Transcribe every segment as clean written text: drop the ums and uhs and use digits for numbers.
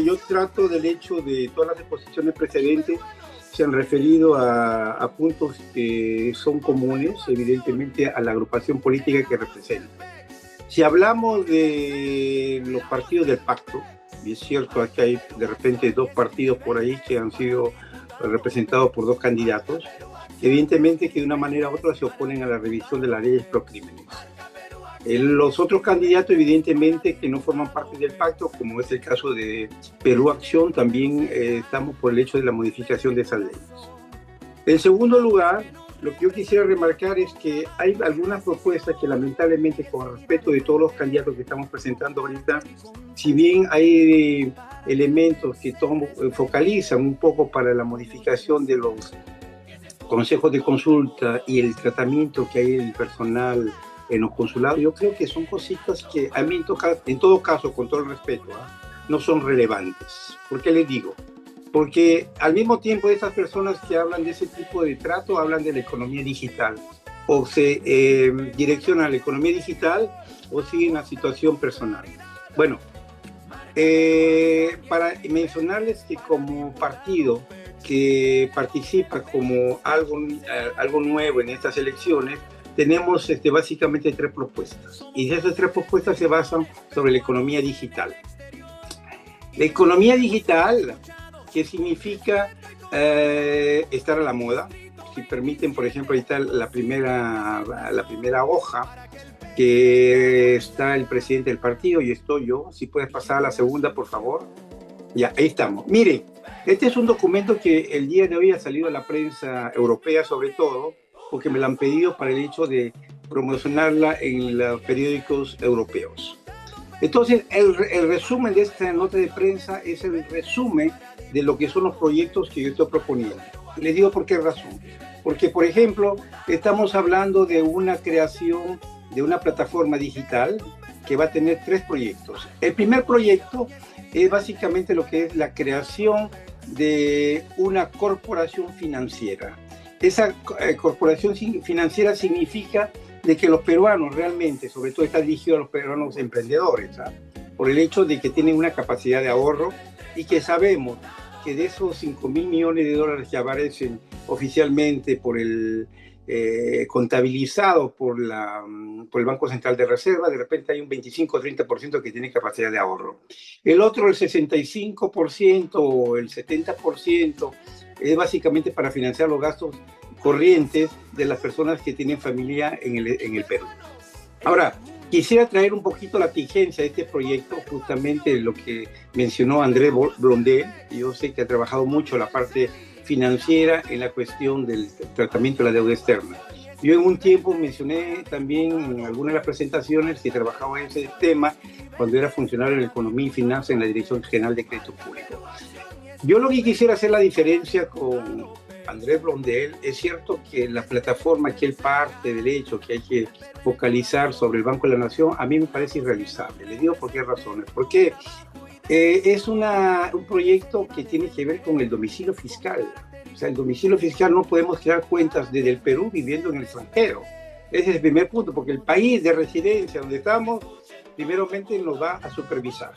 Yo trato del hecho de todas las exposiciones precedentes se han referido a puntos que son comunes, evidentemente, a la agrupación política que representa. Si hablamos de los partidos del pacto, y es cierto, aquí hay de repente dos partidos por ahí que han sido representados por dos candidatos, evidentemente que de una manera u otra se oponen a la revisión de las leyes procrímenes. Los otros candidatos, evidentemente, que no forman parte del pacto, como es el caso de Perú Acción, también estamos por el hecho de la modificación de esas leyes. En segundo lugar, lo que yo quisiera remarcar es que hay algunas propuestas que lamentablemente, con el respeto de todos los candidatos que estamos presentando ahorita, si bien hay elementos que focalizan un poco para la modificación de los consejos de consulta y el tratamiento que hay del personal en los consulados, yo creo que son cositas que a mí en todo caso, con todo el respeto, no son relevantes. ¿Por qué les digo? Porque al mismo tiempo esas personas que hablan de ese tipo de trato hablan de la economía digital, o se direccionan a la economía digital o siguen la situación personal. Bueno, para mencionarles que como partido que participa como algo nuevo en estas elecciones, tenemos básicamente tres propuestas, y esas tres propuestas se basan sobre la economía digital. La economía digital, ¿qué significa? Estar a la moda. Si permiten, por ejemplo, ahí está la primera hoja, que está el presidente del partido y estoy yo. Si puedes pasar a la segunda, por favor. Ya, ahí estamos. Mire, este es un documento que el día de hoy ha salido a la prensa europea, sobre todo, porque me la han pedido para el hecho de promocionarla en los periódicos europeos. Entonces, el resumen de esta nota de prensa es el resumen de lo que son los proyectos que yo estoy proponiendo. Les digo por qué razón. Porque, por ejemplo, estamos hablando de una creación de una plataforma digital que va a tener tres proyectos. El primer proyecto es básicamente lo que es la creación de una corporación financiera. Esa corporación financiera significa de que los peruanos realmente, sobre todo está dirigido a los peruanos emprendedores, por el hecho de que tienen una capacidad de ahorro y que sabemos que de esos 5.000 millones de dólares que aparecen oficialmente contabilizados por el Banco Central de Reserva, de repente hay un 25 o 30% que tiene capacidad de ahorro. El otro, el 65% o el 70%, es básicamente para financiar los gastos corrientes de las personas que tienen familia en el Perú. Ahora, quisiera traer un poquito la tingencia de este proyecto, justamente lo que mencionó Andrés Blondel. Yo sé que ha trabajado mucho la parte financiera en la cuestión del tratamiento de la deuda externa. Yo en un tiempo mencioné también en algunas de las presentaciones que trabajaba en ese tema cuando era funcionario en Economía y Finanzas en la Dirección General de Crédito Público. Yo lo que quisiera hacer la diferencia con Andrés Blondel, es cierto que la plataforma que él parte del hecho que hay que focalizar sobre el Banco de la Nación, a mí me parece irrealizable. Les digo por qué razones. Porque es un proyecto que tiene que ver con el domicilio fiscal. O sea, el domicilio fiscal no podemos crear cuentas desde el Perú viviendo en el extranjero. Ese es el primer punto, porque el país de residencia donde estamos, primeramente nos va a supervisar.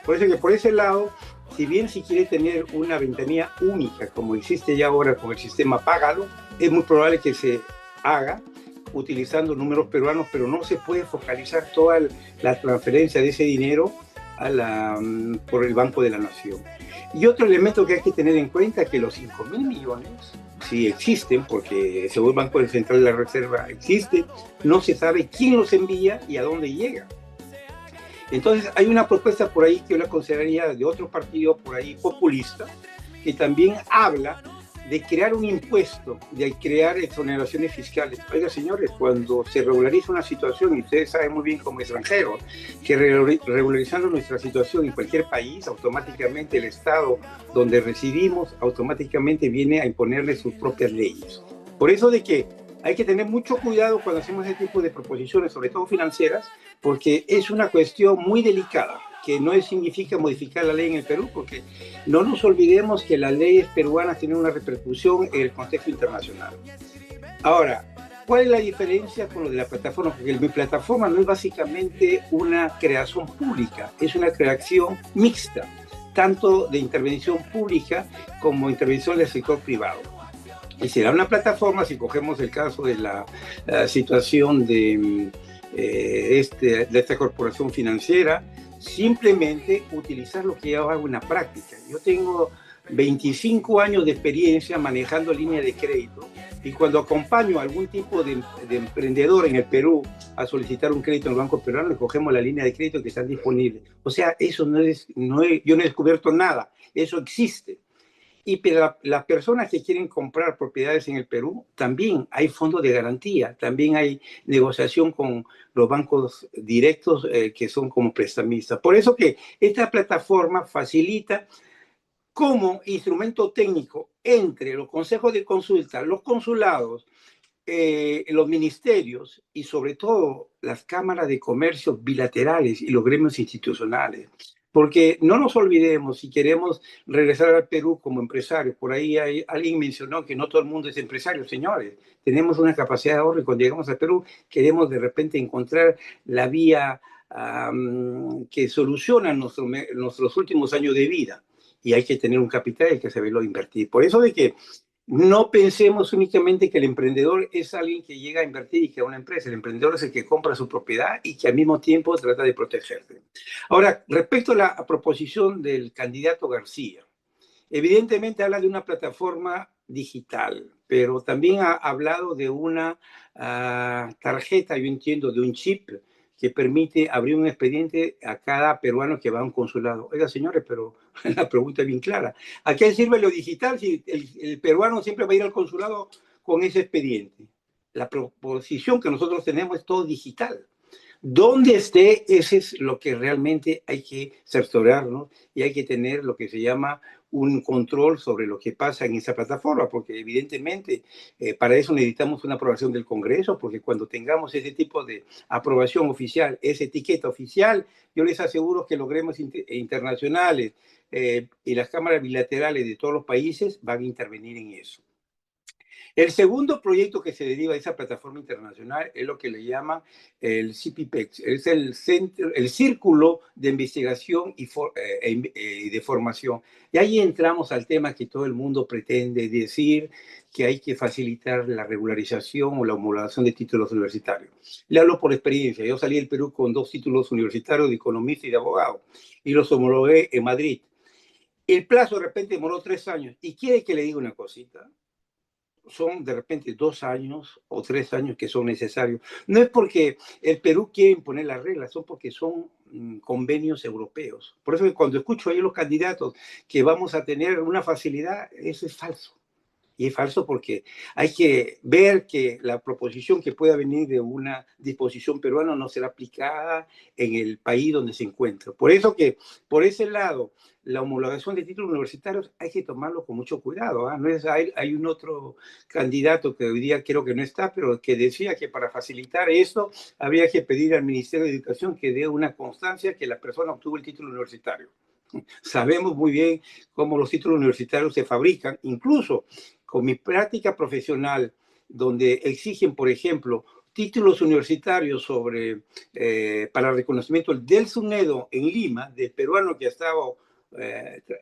Por eso que por ese lado, si bien si quiere tener una ventanilla única, como existe ya ahora con el sistema Págalo, es muy probable que se haga utilizando números peruanos, pero no se puede focalizar toda la transferencia de ese dinero por el Banco de la Nación. Y otro elemento que hay que tener en cuenta es que los 5.000 millones, si existen, porque según el Banco Central de la Reserva existe, no se sabe quién los envía y a dónde llega. Entonces hay una propuesta por ahí que yo la consideraría de otro partido por ahí populista, que también habla de crear un impuesto, de crear exoneraciones fiscales. Oiga, señores, cuando se regulariza una situación, y ustedes saben muy bien como extranjeros, que regularizando nuestra situación en cualquier país, automáticamente el Estado donde residimos, automáticamente viene a imponerle sus propias leyes. Por eso de que hay que tener mucho cuidado cuando hacemos ese tipo de proposiciones, sobre todo financieras, porque es una cuestión muy delicada, que no significa modificar la ley en el Perú, porque no nos olvidemos que las leyes peruanas tienen una repercusión en el contexto internacional. Ahora, ¿cuál es la diferencia con lo de la plataforma? Porque mi plataforma no es básicamente una creación pública, es una creación mixta. tanto de intervención pública como intervención del sector privado. Y será una plataforma, si cogemos el caso de la situación de esta corporación financiera, simplemente utilizar lo que yo hago en la práctica. Yo tengo 25 años de experiencia manejando línea de crédito, y cuando acompaño a algún tipo de emprendedor en el Perú a solicitar un crédito en el Banco Peruano, le cogemos la línea de crédito que están disponibles. O sea, eso yo no he descubierto nada, eso existe. Y para las personas que quieren comprar propiedades en el Perú, también hay fondos de garantía, también hay negociación con los bancos directos que son como prestamistas. Por eso que esta plataforma facilita como instrumento técnico entre los consejos de consulta, los consulados, los ministerios y sobre todo las cámaras de comercio bilaterales y los gremios institucionales. Porque no nos olvidemos, si queremos regresar al Perú como empresarios, por ahí alguien mencionó que no todo el mundo es empresario, señores. Tenemos una capacidad de ahorro y cuando llegamos al Perú queremos de repente encontrar la vía que soluciona nuestros últimos años de vida. Y hay que tener un capital y hay que saberlo invertir. Por eso de que no pensemos únicamente que el emprendedor es alguien que llega a invertir y que a una empresa. El emprendedor es el que compra su propiedad y que al mismo tiempo trata de protegerse. Ahora, respecto a la proposición del candidato García, evidentemente habla de una plataforma digital, pero también ha hablado de una tarjeta, yo entiendo, de un chip que permite abrir un expediente a cada peruano que va a un consulado. Oiga, señores, pero la pregunta es bien clara. ¿A qué sirve lo digital si el peruano siempre va a ir al consulado con ese expediente? La proposición que nosotros tenemos es todo digital. Donde esté, ese es lo que realmente hay que cerciorarnos y hay que tener lo que se llama un control sobre lo que pasa en esa plataforma, porque evidentemente para eso necesitamos una aprobación del Congreso, porque cuando tengamos ese tipo de aprobación oficial, esa etiqueta oficial, yo les aseguro que los gremios internacionales y las cámaras bilaterales de todos los países van a intervenir en eso. El segundo proyecto que se deriva de esa plataforma internacional es lo que le llaman el CIPIPEX, es el Círculo de Investigación y de Formación. Y ahí entramos al tema que todo el mundo pretende decir, que hay que facilitar la regularización o la homologación de títulos universitarios. Le hablo por experiencia. Yo salí del Perú con 2 títulos universitarios de economista y de abogado y los homologué en Madrid. El plazo de repente demoró 3 años. ¿Y quiere que le diga una cosita? Son de repente 2 años o 3 años que son necesarios. No es porque el Perú quiere imponer las reglas, son porque son convenios europeos. Por eso que cuando escucho ahí los candidatos que vamos a tener una facilidad, eso es falso. Y es falso porque hay que ver que la proposición que pueda venir de una disposición peruana no será aplicada en el país donde se encuentra. Por eso que, por ese lado, la homologación de títulos universitarios hay que tomarlo con mucho cuidado. ¿Eh? No es, hay un otro candidato que hoy día creo que no está, pero que decía que para facilitar esto habría que pedir al Ministerio de Educación que dé una constancia que la persona obtuvo el título universitario. Sabemos muy bien cómo los títulos universitarios se fabrican, incluso con mi práctica profesional, donde exigen, por ejemplo, títulos universitarios para reconocimiento del SUNEDO en Lima, del peruano que ha estado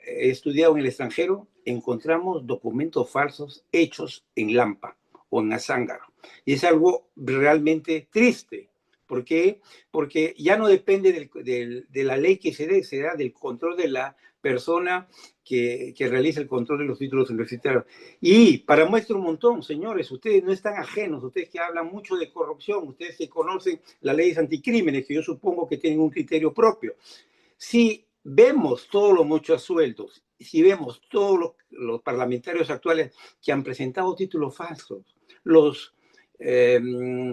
estudiado en el extranjero, encontramos documentos falsos hechos en Lampa o en Azángaro. Y es algo realmente triste. ¿Por qué? Porque ya no depende de la ley que se da del control de la persona que realiza el control de los títulos universitarios. Y para muestra un montón, señores, ustedes no están ajenos, ustedes que hablan mucho de corrupción, ustedes que conocen las leyes anticrímenes, que yo supongo que tienen un criterio propio. Si vemos todos los muchos sueldos, si vemos todos los parlamentarios actuales que han presentado títulos falsos, los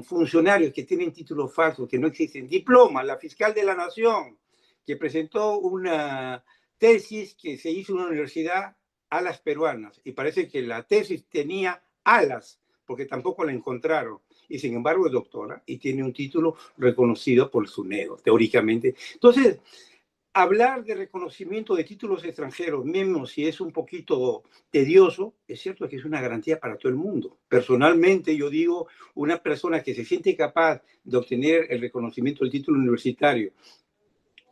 funcionarios que tienen títulos falsos, que no existen, diplomas, la fiscal de la Nación, que presentó una tesis que se hizo en una universidad a las peruanas, y parece que la tesis tenía alas, porque tampoco la encontraron, y sin embargo es doctora, y tiene un título reconocido por SUNEDO, teóricamente. Entonces, hablar de reconocimiento de títulos extranjeros, mismo si es un poquito tedioso, es cierto que es una garantía para todo el mundo. Personalmente, yo digo, una persona que se siente capaz de obtener el reconocimiento del título universitario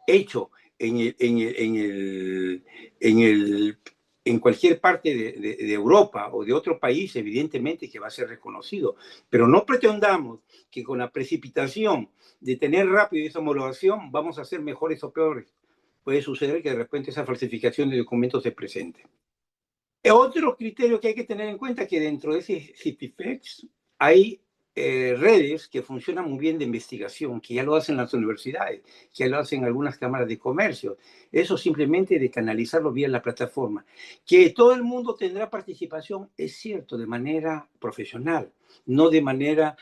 hecho en el, en el, en el, en el, en cualquier parte de Europa o de otro país, evidentemente que va a ser reconocido. Pero no pretendamos que con la precipitación de tener rápido esa homologación vamos a ser mejores o peores. Puede suceder que de repente esa falsificación de documentos se presente. Otro criterio que hay que tener en cuenta es que dentro de ese CIPIFEX hay redes que funcionan muy bien de investigación, que ya lo hacen las universidades, que ya lo hacen algunas cámaras de comercio. Eso simplemente de canalizarlo vía la plataforma. Que todo el mundo tendrá participación, es cierto, de manera profesional, no de manera,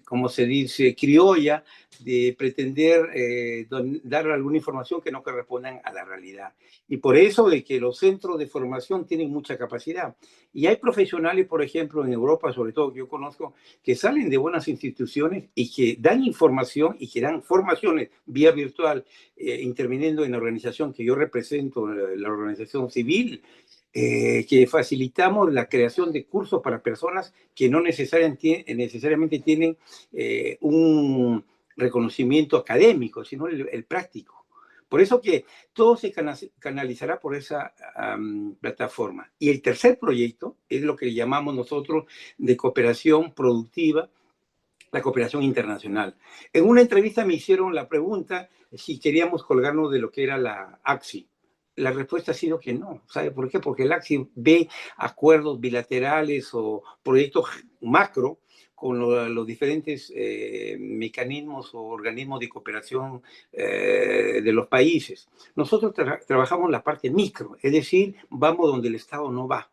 como se dice, criolla, de pretender dar alguna información que no correspondan a la realidad. Y por eso de que los centros de formación tienen mucha capacidad. Y hay profesionales, por ejemplo, en Europa, sobre todo que yo conozco, que salen de buenas instituciones y que dan información y que dan formaciones vía virtual, interviniendo en la organización que yo represento, la organización civil, que facilitamos la creación de cursos para personas que no necesariamente tienen un reconocimiento académico, sino el práctico. Por eso que todo se canalizará por esa plataforma. Y el tercer proyecto es lo que llamamos nosotros de cooperación productiva, la cooperación internacional. En una entrevista me hicieron la pregunta si queríamos colgarnos de lo que era la AXI. La respuesta ha sido que no. ¿Sabe por qué? Porque el AXI ve acuerdos bilaterales o proyectos macro con los diferentes mecanismos o organismos de cooperación de los países. Nosotros trabajamos la parte micro, es decir, vamos donde el Estado no va.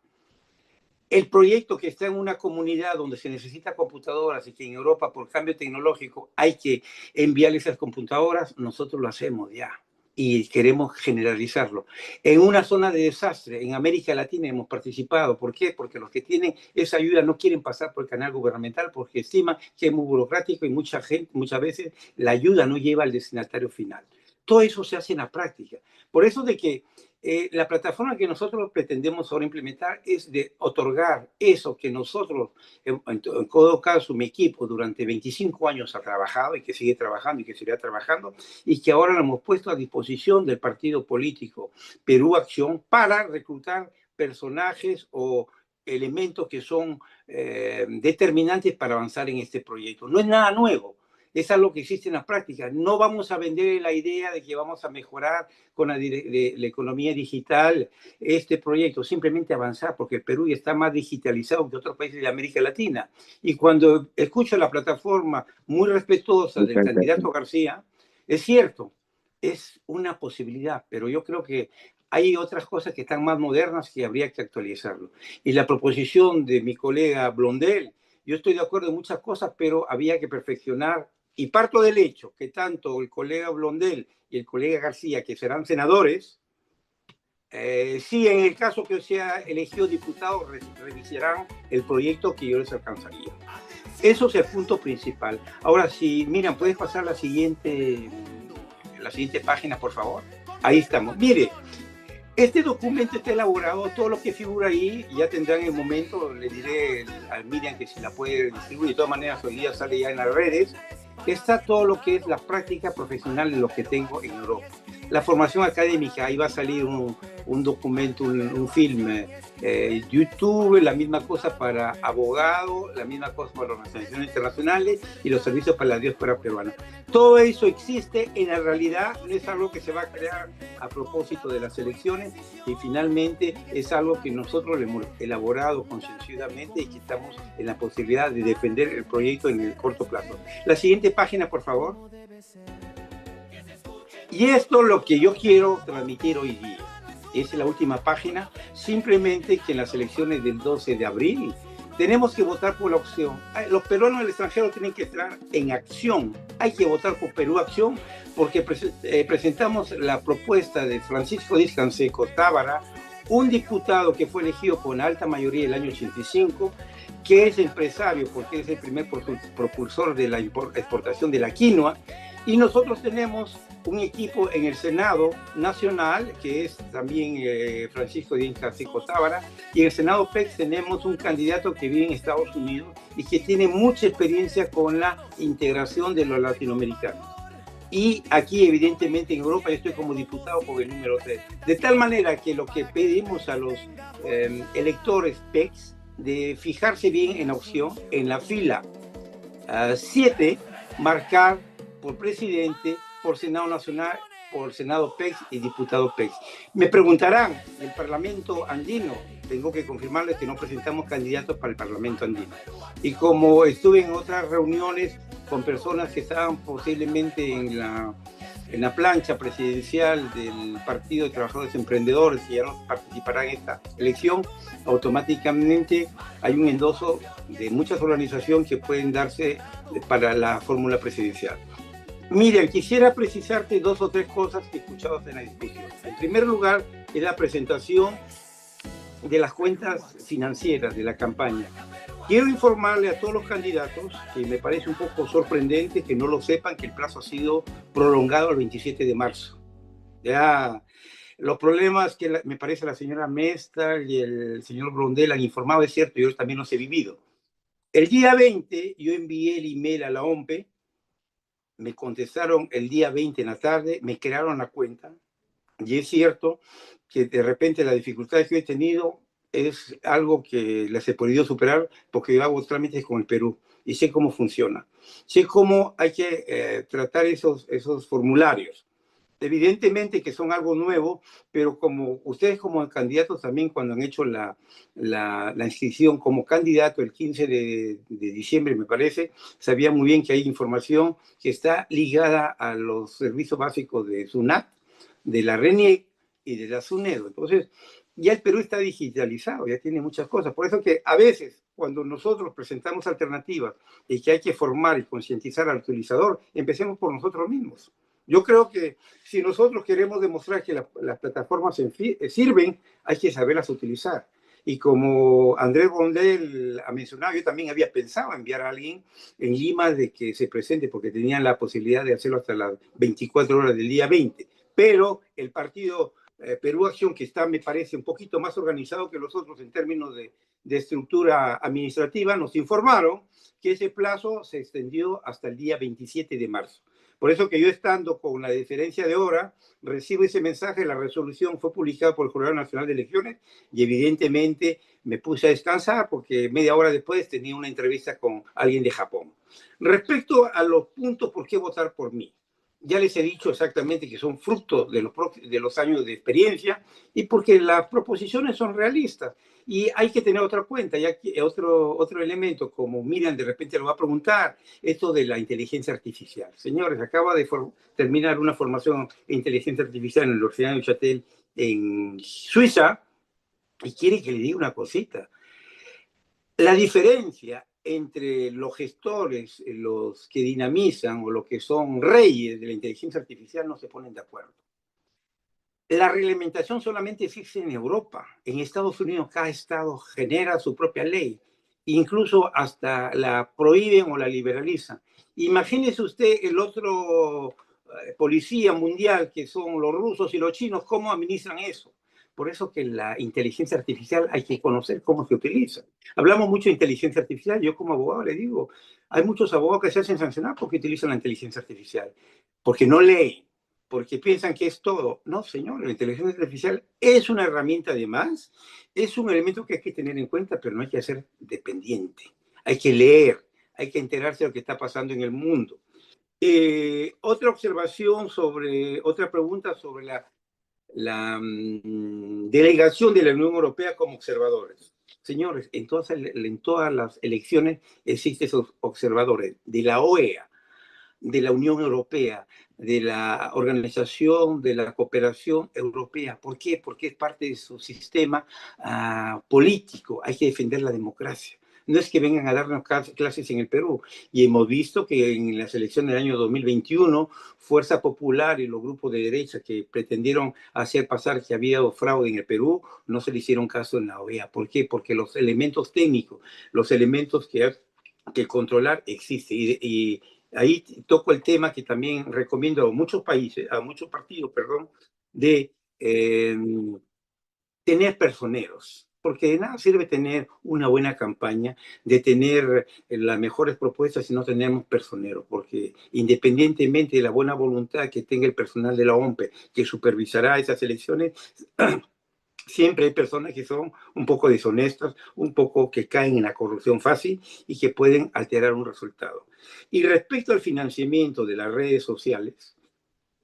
El proyecto que está en una comunidad donde se necesita computadoras y que en Europa por cambio tecnológico hay que enviar esas computadoras, nosotros lo hacemos ya y queremos generalizarlo. En una zona de desastre, en América Latina hemos participado. ¿Por qué? Porque los que tienen esa ayuda no quieren pasar por el canal gubernamental porque estiman que es muy burocrático y muchas veces la ayuda no lleva al destinatario final. Todo eso se hace en la práctica. Por eso de que la plataforma que nosotros pretendemos ahora implementar es de otorgar eso que nosotros, en todo caso, mi equipo durante 25 años ha trabajado y que sigue trabajando y que seguirá trabajando, y que ahora lo hemos puesto a disposición del partido político Perú Acción para reclutar personajes o elementos que son determinantes para avanzar en este proyecto. No es nada nuevo. Es algo que existe en la práctica. No vamos a vender la idea de que vamos a mejorar con la economía digital este proyecto, simplemente avanzar, porque el Perú ya está más digitalizado que otros países de América Latina. Y cuando escucho la plataforma muy respetuosa del candidato García, es cierto, es una posibilidad, pero yo creo que hay otras cosas que están más modernas que habría que actualizarlo. Y la proposición de mi colega Blondel, yo estoy de acuerdo en muchas cosas, pero había que perfeccionar. Y parto del hecho que tanto el colega Blondel y el colega García, que serán senadores, sí, en el caso que sea elegido diputado, revisarán el proyecto que yo les alcanzaría. Eso es el punto principal. Ahora, si miran, ¿puedes pasar la siguiente página, por favor? Ahí estamos. Mire, este documento está elaborado, todo lo que figura ahí, ya tendrán en el momento, le diré a Miriam que si la puede distribuir, de todas maneras hoy día sale ya en las redes, está todo lo que es la práctica profesional de lo que tengo en Europa. La formación académica, ahí va a salir un documento, un film, YouTube, la misma cosa para abogados, la misma cosa para las organizaciones internacionales y los servicios para la diáspora peruana. Todo eso existe en la realidad, no es algo que se va a crear a propósito de las elecciones y finalmente es algo que nosotros le hemos elaborado conscienciosamente y que estamos en la posibilidad de defender el proyecto en el corto plazo. La siguiente página, por favor. Y esto es lo que yo quiero transmitir hoy día. Es la última página. Simplemente que en las elecciones del 12 de abril tenemos que votar por la opción. Los peruanos del extranjero tienen que entrar en acción. Hay que votar por Perú Acción porque presentamos la propuesta de Francisco Diez Canseco Tábara, un diputado que fue elegido con alta mayoría el año 85, que es empresario porque es el primer propulsor de la exportación de la quinoa. Y nosotros tenemos un equipo en el Senado Nacional, que es también Francisco Díaz Canseco Tábara, y en el Senado PEC tenemos un candidato que vive en Estados Unidos y que tiene mucha experiencia con la integración de los latinoamericanos. Y aquí, evidentemente, en Europa yo estoy como diputado con el número 3. De tal manera que lo que pedimos a los electores PECs de fijarse bien en la opción, en la fila 7, marcar por presidente, por Senado Nacional, por Senado PECs y diputado PECs. Me preguntarán, ¿el Parlamento andino? Tengo que confirmarles que no presentamos candidatos para el Parlamento andino. Y como estuve en otras reuniones con personas que estaban posiblemente en la plancha presidencial del Partido de Trabajadores Emprendedores, que ya no participarán en esta elección, automáticamente hay un endoso de muchas organizaciones que pueden darse para la fórmula presidencial. Miriam, quisiera precisarte 2 o 3 cosas que he escuchado en la discusión. En primer lugar, es la presentación de las cuentas financieras de la campaña. Quiero informarle a todos los candidatos, que me parece un poco sorprendente que no lo sepan, que el plazo ha sido prolongado al 27 de marzo. Ya los problemas que me parece la señora Mesta y el señor Blondel han informado, es cierto, yo también los he vivido. El día 20 yo envié el email a la OMPE, me contestaron el día 20 en la tarde, me crearon la cuenta, y es cierto que de repente las dificultades que he tenido es algo que las he podido superar porque yo hago trámites con el Perú y sé cómo funciona. Sé cómo hay que tratar esos formularios. Evidentemente que son algo nuevo, pero como ustedes como candidatos también cuando han hecho la inscripción como candidato el 15 de diciembre, me parece, sabían muy bien que hay información que está ligada a los servicios básicos de SUNAT, de la RENIEC y de la SUNEDO. Entonces, ya el Perú está digitalizado, ya tiene muchas cosas. Por eso que a veces, cuando nosotros presentamos alternativas y que hay que formar y concientizar al utilizador, empecemos por nosotros mismos. Yo creo que si nosotros queremos demostrar que las plataformas sirven, hay que saberlas utilizar. Y como Andrés Rondel ha mencionado, yo también había pensado enviar a alguien en Lima de que se presente, porque tenían la posibilidad de hacerlo hasta las 24 horas del día 20. Pero el partido Perú Acción, que está, me parece, un poquito más organizado que los otros en términos de estructura administrativa, nos informaron que ese plazo se extendió hasta el día 27 de marzo. Por eso que yo, estando con la diferencia de hora, recibo ese mensaje. La resolución fue publicada por el Jurado Nacional de Elecciones y evidentemente me puse a descansar porque media hora después tenía una entrevista con alguien de Japón. Respecto a los puntos por qué votar por mí, ya les he dicho exactamente que son fruto de los años de experiencia y porque las proposiciones son realistas. Y hay que tener otra cuenta, ya que otro elemento, como Miriam de repente lo va a preguntar, esto de la inteligencia artificial. Señores, acaba de terminar una formación en inteligencia artificial en la Universidad de Neuchâtel en Suiza y quiere que le diga una cosita. La diferencia entre los gestores, los que dinamizan o los que son reyes de la inteligencia artificial no se ponen de acuerdo. La reglamentación solamente existe en Europa. En Estados Unidos cada estado genera su propia ley. Incluso hasta la prohíben o la liberalizan. Imagínese usted el otro policía mundial, que son los rusos y los chinos, cómo administran eso. Por eso que la inteligencia artificial hay que conocer cómo se utiliza. Hablamos mucho de inteligencia artificial. Yo como abogado le digo, hay muchos abogados que se hacen sancionar porque utilizan la inteligencia artificial, porque no leen, porque piensan que es todo. No, señor, la inteligencia artificial es una herramienta además, es un elemento que hay que tener en cuenta, pero no hay que ser dependiente. Hay que leer, hay que enterarse de lo que está pasando en el mundo. Otra observación otra pregunta sobre la delegación de la Unión Europea como observadores. Señores, en todas las elecciones existen esos observadores de la OEA, de la Unión Europea, de la Organización de la Cooperación Europea. ¿Por qué? Porque es parte de su sistema político. Hay que defender la democracia. No es que vengan a darnos clases en el Perú. Y hemos visto que en las elecciones del año 2021, Fuerza Popular y los grupos de derecha que pretendieron hacer pasar que había fraude en el Perú, no se le hicieron caso en la OEA. ¿Por qué? Porque los elementos técnicos, los elementos que controlar existen. Y ahí toco el tema que también recomiendo a muchos países, a muchos partidos, perdón, de tener personeros. porque de nada sirve tener una buena campaña, de tener las mejores propuestas si no tenemos personeros, porque independientemente de la buena voluntad que tenga el personal de la OMPE que supervisará esas elecciones, siempre hay personas que son un poco deshonestas, un poco que caen en la corrupción fácil y que pueden alterar un resultado. Y respecto al financiamiento de las redes sociales,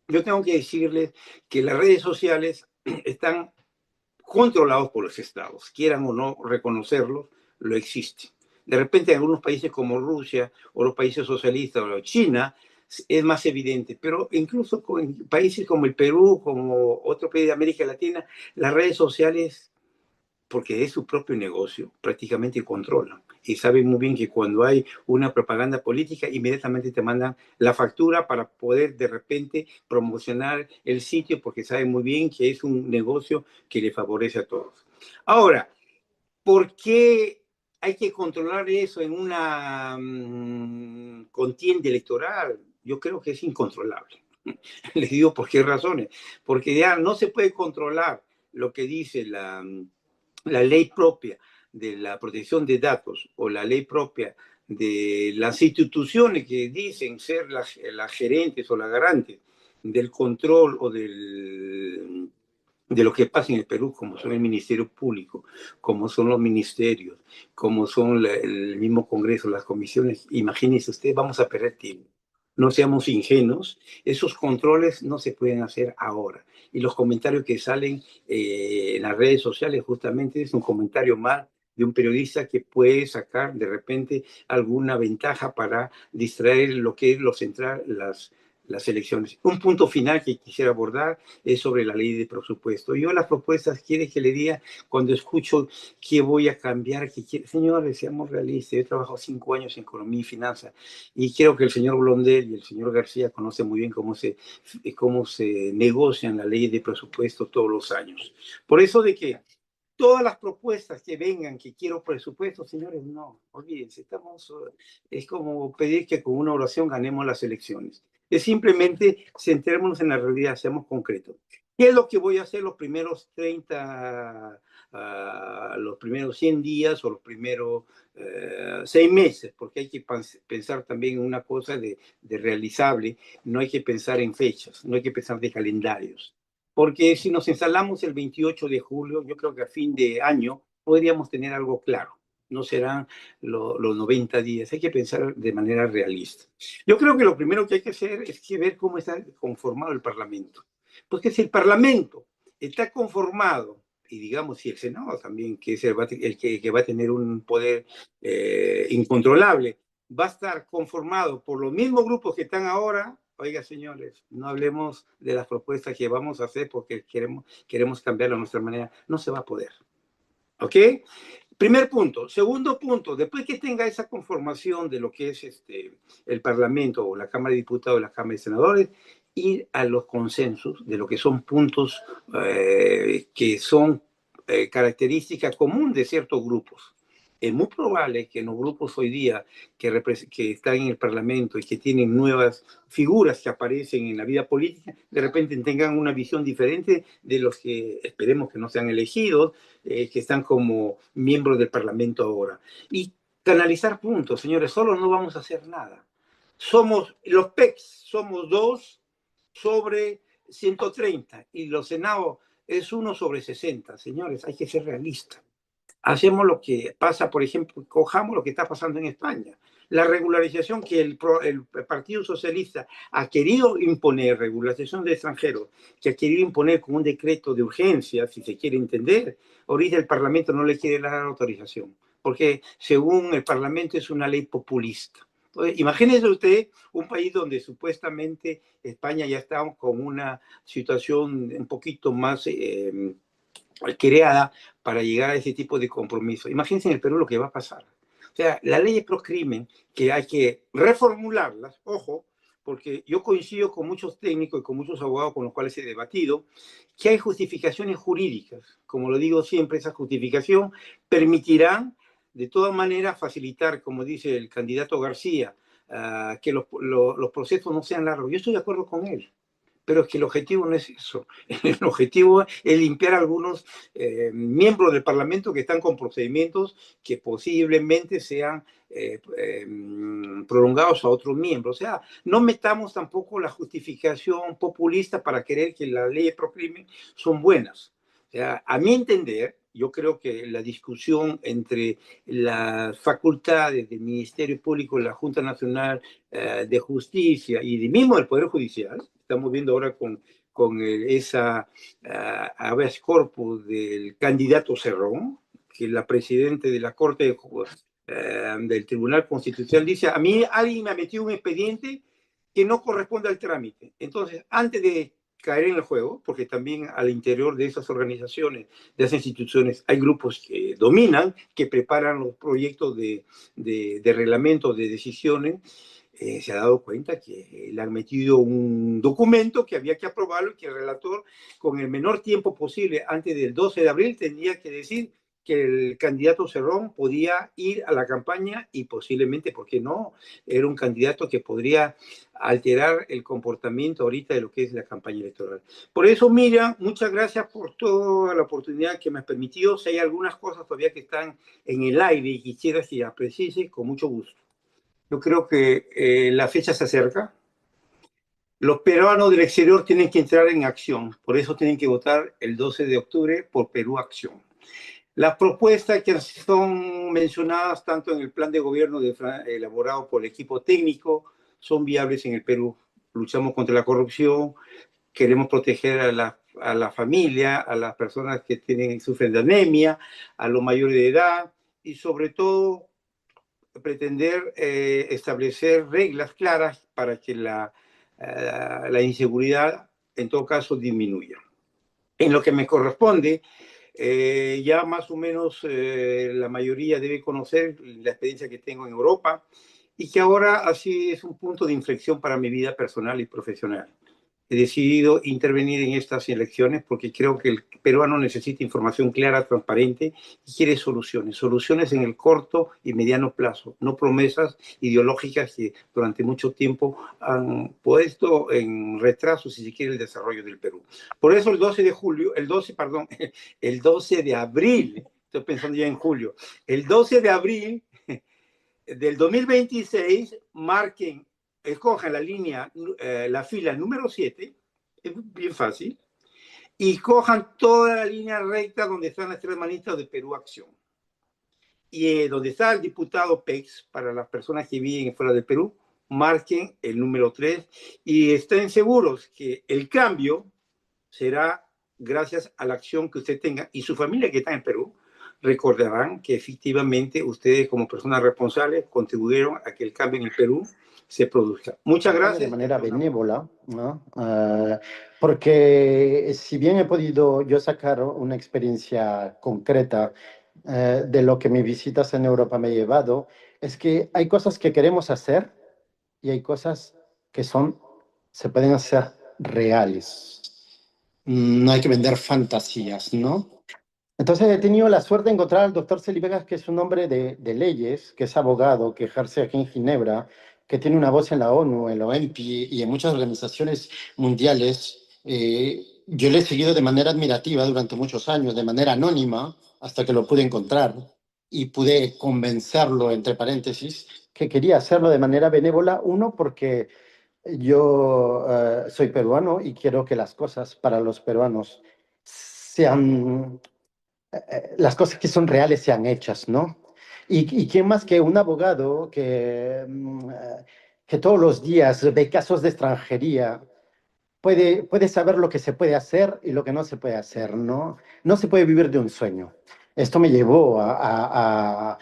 yo tengo que decirles que las redes sociales están controlados por los estados, quieran o no reconocerlo, lo existe. De repente en algunos países como Rusia o los países socialistas o China es más evidente, pero incluso en países como el Perú, como otro país de América Latina, las redes sociales, porque es su propio negocio, prácticamente controlan. Y saben muy bien que cuando hay una propaganda política, inmediatamente te mandan la factura para poder de repente promocionar el sitio, porque saben muy bien que es un negocio que le favorece a todos. Ahora, ¿por qué hay que controlar eso en una contienda electoral? Yo creo que es incontrolable. Les digo por qué razones. Porque ya no se puede controlar lo que dice la ley propia de la protección de datos o la ley propia de las instituciones que dicen ser las gerentes o las garantes del control o de lo que pasa en el Perú, como son el Ministerio Público, como son los ministerios, como son el mismo Congreso, las comisiones. Imagínense usted, vamos a perder tiempo. No seamos ingenuos, esos controles no se pueden hacer ahora. Y los comentarios que salen en las redes sociales justamente es un comentario más de un periodista que puede sacar de repente alguna ventaja para distraer lo que es lo central, las elecciones. Un punto final que quisiera abordar es sobre la ley de presupuesto. Yo las propuestas, quiere que le diga, cuando escucho qué voy a cambiar, señores, seamos realistas, yo he trabajado 5 años en economía y finanzas y creo que el señor Blondel y el señor García conocen muy bien cómo se negocian la ley de presupuesto todos los años. Por eso de que todas las propuestas que vengan, que quiero presupuesto, señores, no, olvídense, es como pedir que con una oración ganemos las elecciones. Es simplemente centrémonos en la realidad, seamos concretos. ¿Qué es lo que voy a hacer los primeros 30, los primeros 100 días o los primeros 6 meses? Porque hay que pensar también en una cosa de realizable, no hay que pensar en fechas, no hay que pensar de calendarios. Porque si nos instalamos el 28 de julio, yo creo que a fin de año podríamos tener algo claro. No serán los 90 días. Hay que pensar de manera realista. Yo creo que lo primero que hay que hacer es que ver cómo está conformado el Parlamento. Porque si el Parlamento está conformado, y digamos si el Senado también, que es que va a tener un poder incontrolable, va a estar conformado por los mismos grupos que están ahora. Oiga, señores, no hablemos de las propuestas que vamos a hacer porque queremos cambiarlo a nuestra manera. No se va a poder. ¿Ok? Primer punto. Segundo punto, después que tenga esa conformación de lo que es el Parlamento o la Cámara de Diputados o la Cámara de Senadores, ir a los consensos de lo que son puntos que son características comunes de ciertos grupos. Es muy probable que en los grupos hoy día que están en el Parlamento y que tienen nuevas figuras que aparecen en la vida política, de repente tengan una visión diferente de los que esperemos que no sean elegidos, que están como miembros del Parlamento ahora. Y canalizar puntos, señores, solo no vamos a hacer nada. Los PECs somos 2 sobre 130 y los Senados es 1 sobre 60. Señores, hay que ser realistas. Hacemos lo que pasa, por ejemplo, cojamos lo que está pasando en España. La regularización que el Partido Socialista ha querido imponer, regularización de extranjeros, que ha querido imponer con un decreto de urgencia, si se quiere entender, ahorita el Parlamento no le quiere dar autorización, porque según el Parlamento es una ley populista. Entonces, imagínese usted un país donde supuestamente España ya está con una situación un poquito más creada para llegar a ese tipo de compromiso. Imagínense en el Perú lo que va a pasar. O sea, las leyes pro crimen, que hay que reformularlas, ojo, porque yo coincido con muchos técnicos y con muchos abogados con los cuales he debatido, que hay justificaciones jurídicas. Como lo digo siempre, esa justificación permitirá de todas maneras facilitar, como dice el candidato García, que los procesos no sean largos. Yo estoy de acuerdo con él. pero es que el objetivo no es eso. El objetivo es limpiar a algunos miembros del Parlamento que están con procedimientos que posiblemente sean prolongados a otros miembros. O sea, no metamos tampoco la justificación populista para creer que las leyes pro crimen son buenas. O sea, a mi entender, yo creo que la discusión entre las facultades del Ministerio Público, la Junta Nacional de Justicia y de mismo del Poder Judicial, estamos viendo ahora con esa habeas corpus del candidato Cerrón, que la presidenta de la Corte del Tribunal Constitucional dice, a mí alguien me ha metido un expediente que no corresponde al trámite. Entonces, antes de caer en el juego, porque también al interior de esas organizaciones, de esas instituciones, hay grupos que dominan, que preparan los proyectos de reglamento, de decisiones, se ha dado cuenta que le han metido un documento que había que aprobarlo y que el relator, con el menor tiempo posible, antes del 12 de abril, tendría que decir que el candidato Cerrón podía ir a la campaña y posiblemente, ¿por qué no? Era un candidato que podría alterar el comportamiento ahorita de lo que es la campaña electoral. Por eso, Miriam, muchas gracias por toda la oportunidad que me has permitido. Si hay algunas cosas todavía que están en el aire y quisiera que apreciese, con mucho gusto. Yo creo que la fecha se acerca. Los peruanos del exterior tienen que entrar en acción. Por eso tienen que votar el 12 de octubre por Perú Acción. Las propuestas que son mencionadas tanto en el plan de gobierno elaborado por el equipo técnico son viables en el Perú. Luchamos contra la corrupción, queremos proteger a la familia, a las personas que sufren de anemia, a los mayores de edad y sobre todo pretender establecer reglas claras para que la inseguridad en todo caso disminuya. En lo que me corresponde, ya más o menos la mayoría debe conocer la experiencia que tengo en Europa y que ahora así es un punto de inflexión para mi vida personal y profesional. He decidido intervenir en estas elecciones porque creo que el peruano necesita información clara, transparente y quiere soluciones, soluciones en el corto y mediano plazo, no promesas ideológicas que durante mucho tiempo han puesto en retraso, si se quiere, el desarrollo del Perú. Por eso el 12 de julio, perdón, el 12 de abril, estoy pensando ya en julio, el 12 de abril del 2026 marquen, escojan la línea, la fila número 7, es bien fácil, y cojan toda la línea recta donde están las tres manitas de Perú Acción. Y donde está el diputado PEX, para las personas que viven fuera del Perú, marquen el número 3 y estén seguros que el cambio será gracias a la acción que usted tenga y su familia que está en Perú. Recordarán que efectivamente ustedes como personas responsables contribuyeron a que el cambio en el Perú se produzca. Muchas gracias. De manera benévola, ¿no? Porque si bien he podido yo sacar una experiencia concreta de lo que mis visitas en Europa me ha llevado, es que hay cosas que queremos hacer y hay cosas que se pueden hacer reales. No hay que vender fantasías, ¿no? Entonces he tenido la suerte de encontrar al doctor Celi Vegas, que es un hombre de leyes, que es abogado, que ejerce aquí en Ginebra, que tiene una voz en la ONU, en la OMPI y en muchas organizaciones mundiales. Yo le he seguido de manera admirativa durante muchos años, de manera anónima, hasta que lo pude encontrar y pude convencerlo, entre paréntesis, que quería hacerlo de manera benévola. Uno, porque yo soy peruano y quiero que las cosas para los peruanos sean las cosas que son reales sean hechas, ¿no? Y quién más que un abogado que todos los días ve casos de extranjería puede saber lo que se puede hacer y lo que no se puede hacer, ¿no? No se puede vivir de un sueño. Esto me llevó a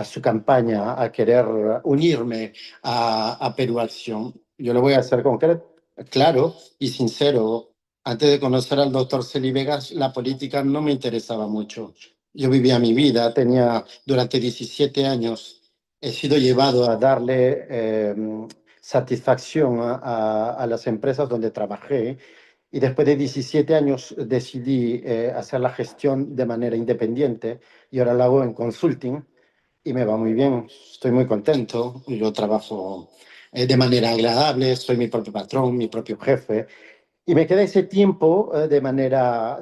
su campaña, a querer unirme a Perú Acción. Yo lo voy a hacer concreto, claro y sincero. Antes de conocer al doctor Celi Vegas, la política no me interesaba mucho. Yo vivía mi vida, durante 17 años, he sido llevado a darle satisfacción a las empresas donde trabajé y después de 17 años decidí hacer la gestión de manera independiente y ahora la hago en consulting y me va muy bien, estoy muy contento, yo trabajo de manera agradable, soy mi propio patrón, mi propio jefe. Y me queda ese tiempo de manera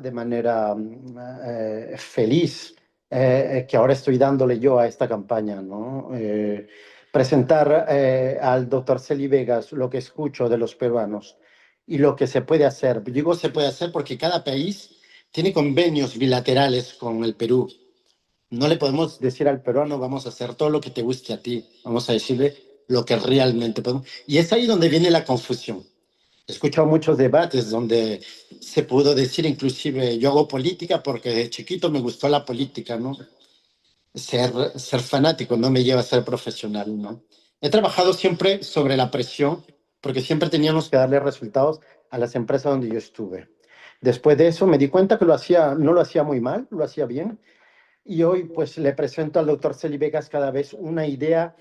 feliz que ahora estoy dándole yo a esta campaña, ¿no? Presentar al doctor Celi Vegas lo que escucho de los peruanos y lo que se puede hacer. Digo se puede hacer porque cada país tiene convenios bilaterales con el Perú. No le podemos decir al peruano, vamos a hacer todo lo que te guste a ti, vamos a decirle lo que realmente podemos. Y es ahí donde viene la confusión. He escuchado muchos debates donde se pudo decir, inclusive, yo hago política porque de chiquito me gustó la política, ¿no? Ser fanático no me lleva a ser profesional, ¿no? He trabajado siempre sobre la presión porque siempre teníamos que darle resultados a las empresas donde yo estuve. Después de eso me di cuenta que no lo hacía muy mal, lo hacía bien, y hoy pues le presento al doctor Celi Vegas cada vez una idea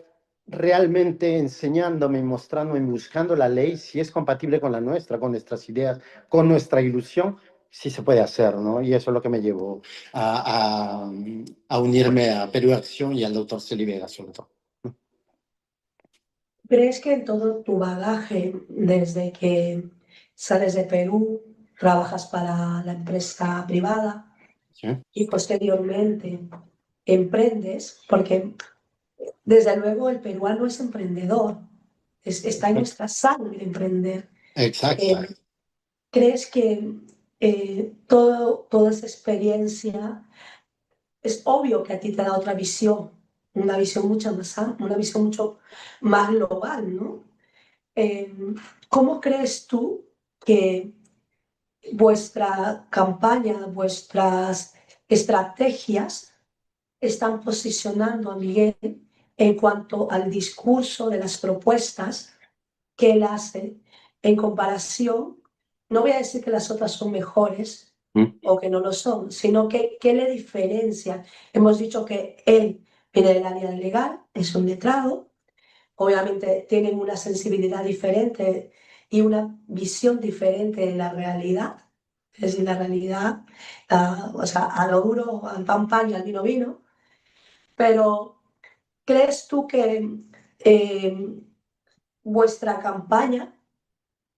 realmente enseñándome, mostrándome, buscando la ley, si es compatible con la nuestra, con nuestras ideas, con nuestra ilusión, sí se puede hacer, ¿no? Y eso es lo que me llevó a unirme a Perú Acción y al doctor Celi Vegas, sobre todo. ¿Crees que en todo tu bagaje, desde que sales de Perú, trabajas para la empresa privada ¿Sí? y posteriormente emprendes? Porque desde luego el peruano es emprendedor, está en nuestra sangre emprender. Exacto. Eh, ¿Crees que toda esa experiencia, es obvio que a ti te da otra visión, una visión mucho más amplia, una visión mucho más global, ¿no? Eh, ¿Cómo crees tú que vuestra campaña, vuestras estrategias están posicionando a Miguel en cuanto al discurso de las propuestas que él hace en comparación? No voy a decir que las otras son mejores ¿Mm? o que no lo son, sino que qué le diferencia. Hemos dicho que él viene del área legal, es un letrado, obviamente tienen una sensibilidad diferente y una visión diferente de la realidad. Es decir, la realidad, o sea, a lo duro, al pan pan y al vino vino. Pero, ¿crees tú que eh, vuestra campaña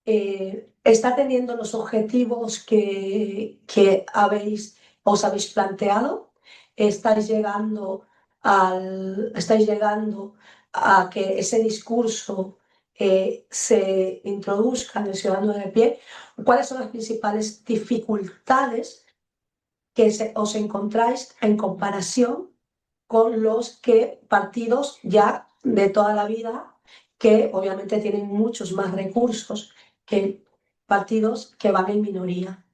está teniendo los objetivos que os habéis planteado? ¿Estáis llegando a que ese discurso se introduzca en el ciudadano de pie? ¿Cuáles son las principales dificultades que os encontráis en comparación con los partidos ya de toda la vida, que obviamente tienen muchos más recursos que partidos que van en minoría?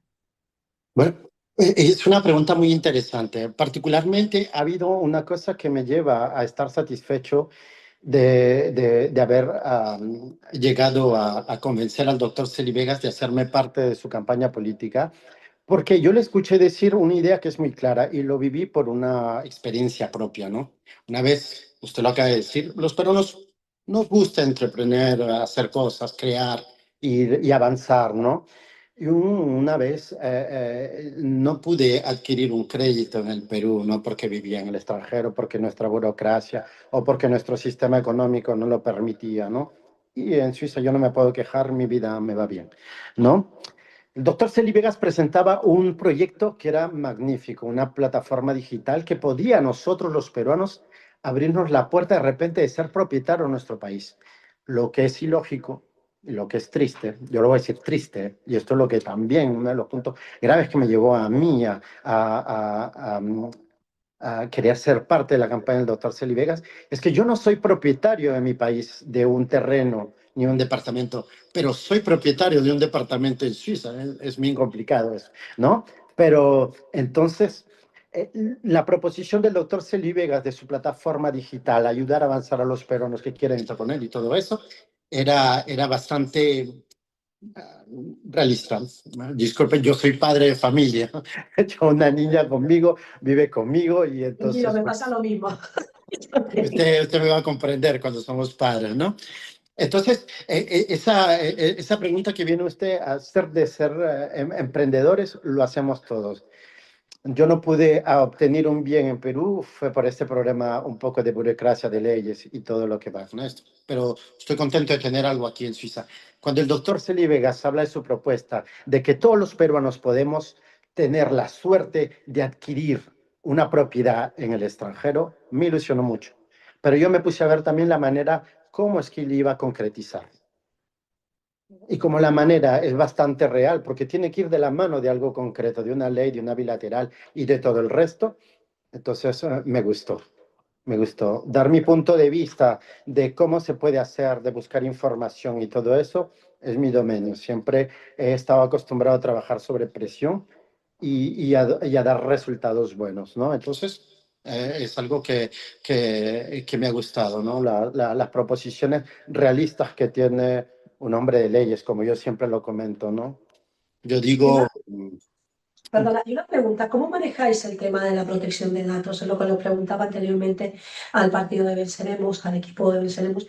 Bueno, es una pregunta muy interesante. Particularmente ha habido una cosa que me lleva a estar satisfecho de haber llegado a convencer al doctor Celi Vegas de hacerme parte de su campaña política, porque yo le escuché decir una idea que es muy clara y lo viví por una experiencia propia, ¿no? Una vez, usted lo acaba de decir, los peruanos nos gusta entretener, hacer cosas, crear y avanzar, ¿no? Y una vez no pude adquirir un crédito en el Perú, no porque vivía en el extranjero, porque nuestra burocracia o porque nuestro sistema económico no lo permitía, ¿no? Y en Suiza yo no me puedo quejar, mi vida me va bien, ¿no? El doctor Celi Vegas presentaba un proyecto que era magnífico, una plataforma digital que podía a nosotros los peruanos abrirnos la puerta de repente de ser propietario de nuestro país. Lo que es ilógico, y lo que es triste, yo lo voy a decir triste, y esto es lo que también, uno de los puntos graves que me llevó a mí a querer ser parte de la campaña del doctor Celi Vegas, es que yo no soy propietario de mi país de un terreno ni un departamento, pero soy propietario de un departamento en Suiza. Es bien complicado eso, ¿no? Pero entonces, la proposición del doctor Celi Vegas de su plataforma digital, ayudar a avanzar a los peruanos que quieren entrar con él y todo eso, era bastante realista. Disculpen, yo soy padre de familia. Tengo una niña conmigo, vive conmigo y Tranquilo, entonces, me pues, pasa lo mismo. usted me va a comprender cuando somos padres, ¿no? Entonces, esa pregunta que viene usted a hacer de ser emprendedores, lo hacemos todos. yo no pude obtener un bien en Perú, fue por este problema un poco de burocracia de leyes y todo lo que va con esto. Pero estoy contento de tener algo aquí en Suiza. Cuando el doctor Celi Vegas habla de su propuesta de que todos los peruanos podemos tener la suerte de adquirir una propiedad en el extranjero, me ilusionó mucho. Pero yo me puse a ver también la manera cómo es que él iba a concretizar. Y como la manera es bastante real, porque tiene que ir de la mano de algo concreto, de una ley, de una bilateral y de todo el resto, entonces me gustó. Me gustó dar mi punto de vista de cómo se puede hacer, de buscar información y todo eso, es mi dominio. Siempre he estado acostumbrado a trabajar sobre presión y a dar resultados buenos, ¿no? Entonces, es algo que me ha gustado, ¿no? Las proposiciones realistas que tiene un hombre de leyes, como yo siempre lo comento, ¿no? Yo Y digo, una, perdona, y una pregunta, ¿cómo manejáis el tema de la protección de datos? Es lo que le preguntaba anteriormente al partido de Venceremos, al equipo de Venceremos.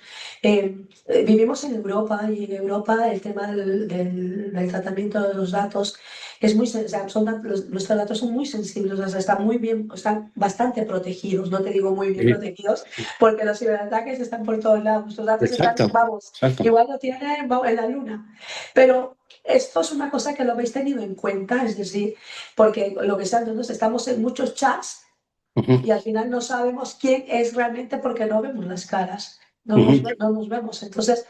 Vivimos en Europa y en Europa el tema del tratamiento de los datos es muy, o sea, nuestros datos son muy sensibles, o sea, están muy bien, están bastante protegidos, no te digo muy bien sí, protegidos, porque los ciberataques están por todos lados, nuestros datos están, exacto, vamos, exacto. igual lo tienen en la luna, pero esto es una cosa que lo habéis tenido en cuenta, es decir, porque lo que está, nosotros estamos en muchos chats Ujú, y al final no sabemos quién es realmente porque no vemos las caras, ujú. no nos vemos. Entonces,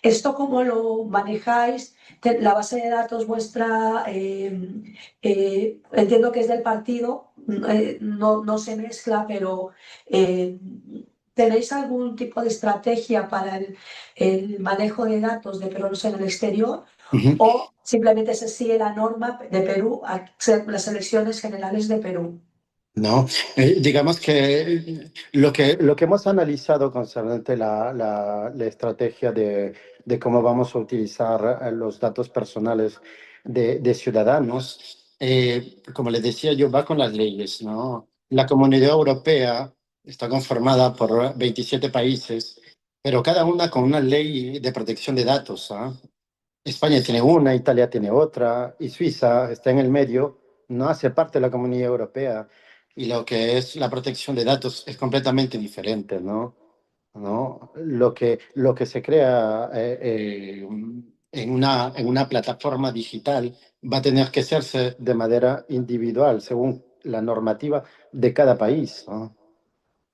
¿esto cómo lo manejáis? La base de datos vuestra, entiendo que es del partido, no se mezcla, pero eh, ¿tenéis algún tipo de estrategia para el manejo de datos de peruanos en el exterior? Ujú. ¿O simplemente se sigue la norma de Perú, a ser las elecciones generales de Perú? No, digamos que lo que hemos analizado concernente la estrategia de cómo vamos a utilizar los datos personales de ciudadanos, como les decía yo, va con las leyes, ¿no? La Comunidad Europea está conformada por 27 países, pero cada una con una ley de protección de datos, ¿ah? España tiene una, Italia tiene otra, y Suiza está en el medio, no hace parte de la Comunidad Europea, y lo que es la protección de datos es completamente diferente, ¿no? ¿No? Lo que se crea en una plataforma digital va a tener que hacerse de manera individual, según la normativa de cada país, ¿no?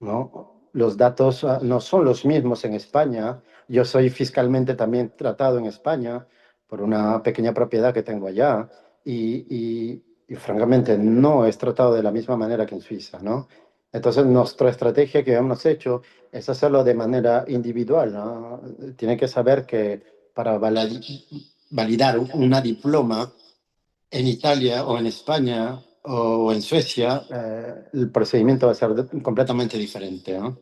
¿No? Los datos no son los mismos en España. Yo soy fiscalmente también tratado en España por una pequeña propiedad que tengo allá y francamente no es tratado de la misma manera que en Suiza, ¿no? Entonces nuestra estrategia que hemos hecho es hacerlo de manera individual, ¿no? Tiene que saber que para validar una diploma en Italia o en España o en Suecia, el procedimiento va a ser completamente diferente, ¿no?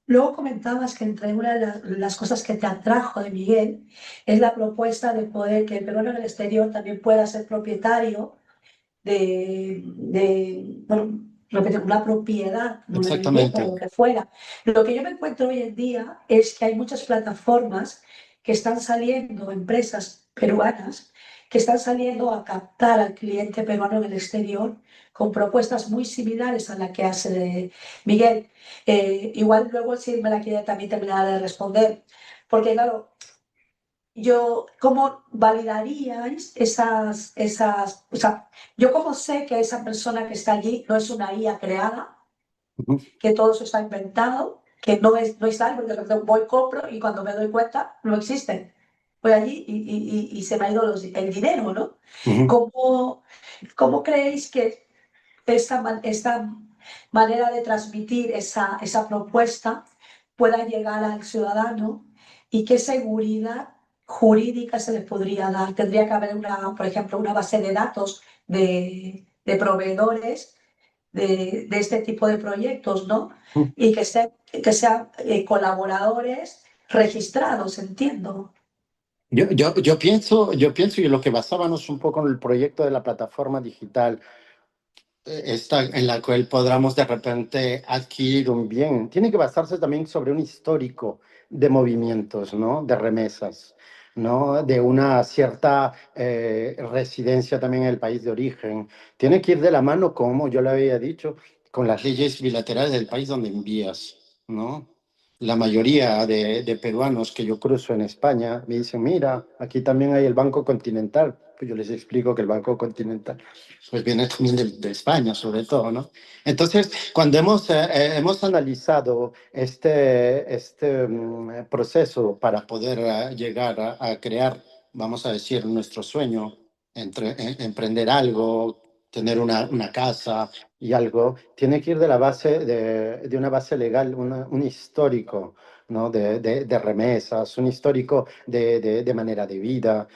Luego comentabas que entre una de las cosas que te atrajo de Miguel es la propuesta de poder que el peruano en el exterior también pueda ser propietario bueno, repetir, una propiedad de una vivienda Exactamente. o lo que fuera. Lo que yo me encuentro hoy en día es que hay muchas plataformas que están saliendo, empresas peruanas, que están saliendo a captar al cliente peruano en el exterior con propuestas muy similares a la que hace Miguel. Igual luego si me la quiere también terminar de responder, porque claro, ¿cómo validaríais o sea, yo cómo sé que esa persona que está allí no es una IA creada, Ujú, que todo eso está inventado, que no es tal, porque de repente voy, compro y cuando me doy cuenta no existen. Voy allí y se me ha ido el dinero, ¿no? ujú. ¿Cómo, cómo creéis que esta manera de transmitir esa propuesta pueda llegar al ciudadano y qué seguridad jurídica se le podría dar? Tendría que haber, por ejemplo, una base de datos de proveedores de este tipo de proyectos, ¿no? Y que sean colaboradores registrados, entiendo. Yo pienso y lo que basábamos un poco en el proyecto de la plataforma digital, esta en la cual podamos de repente adquirir un bien, tiene que basarse también sobre un histórico de movimientos, ¿no? De remesas. ¿no? De una cierta residencia también en el país de origen. Tiene que ir de la mano, como yo le había dicho, con las leyes bilaterales del país donde envías, ¿no? La mayoría de peruanos que yo cruzo en España me dicen, mira, aquí también hay el Banco Continental. Pues yo les explico que el Banco Continental pues viene también de España, sobre todo, ¿no? Entonces, cuando hemos analizado este proceso para poder llegar a crear, vamos a decir, nuestro sueño, emprender algo, tener una casa y algo, tiene que ir de la base, de una base legal, un histórico, ¿no? De remesas, un histórico de manera de vida.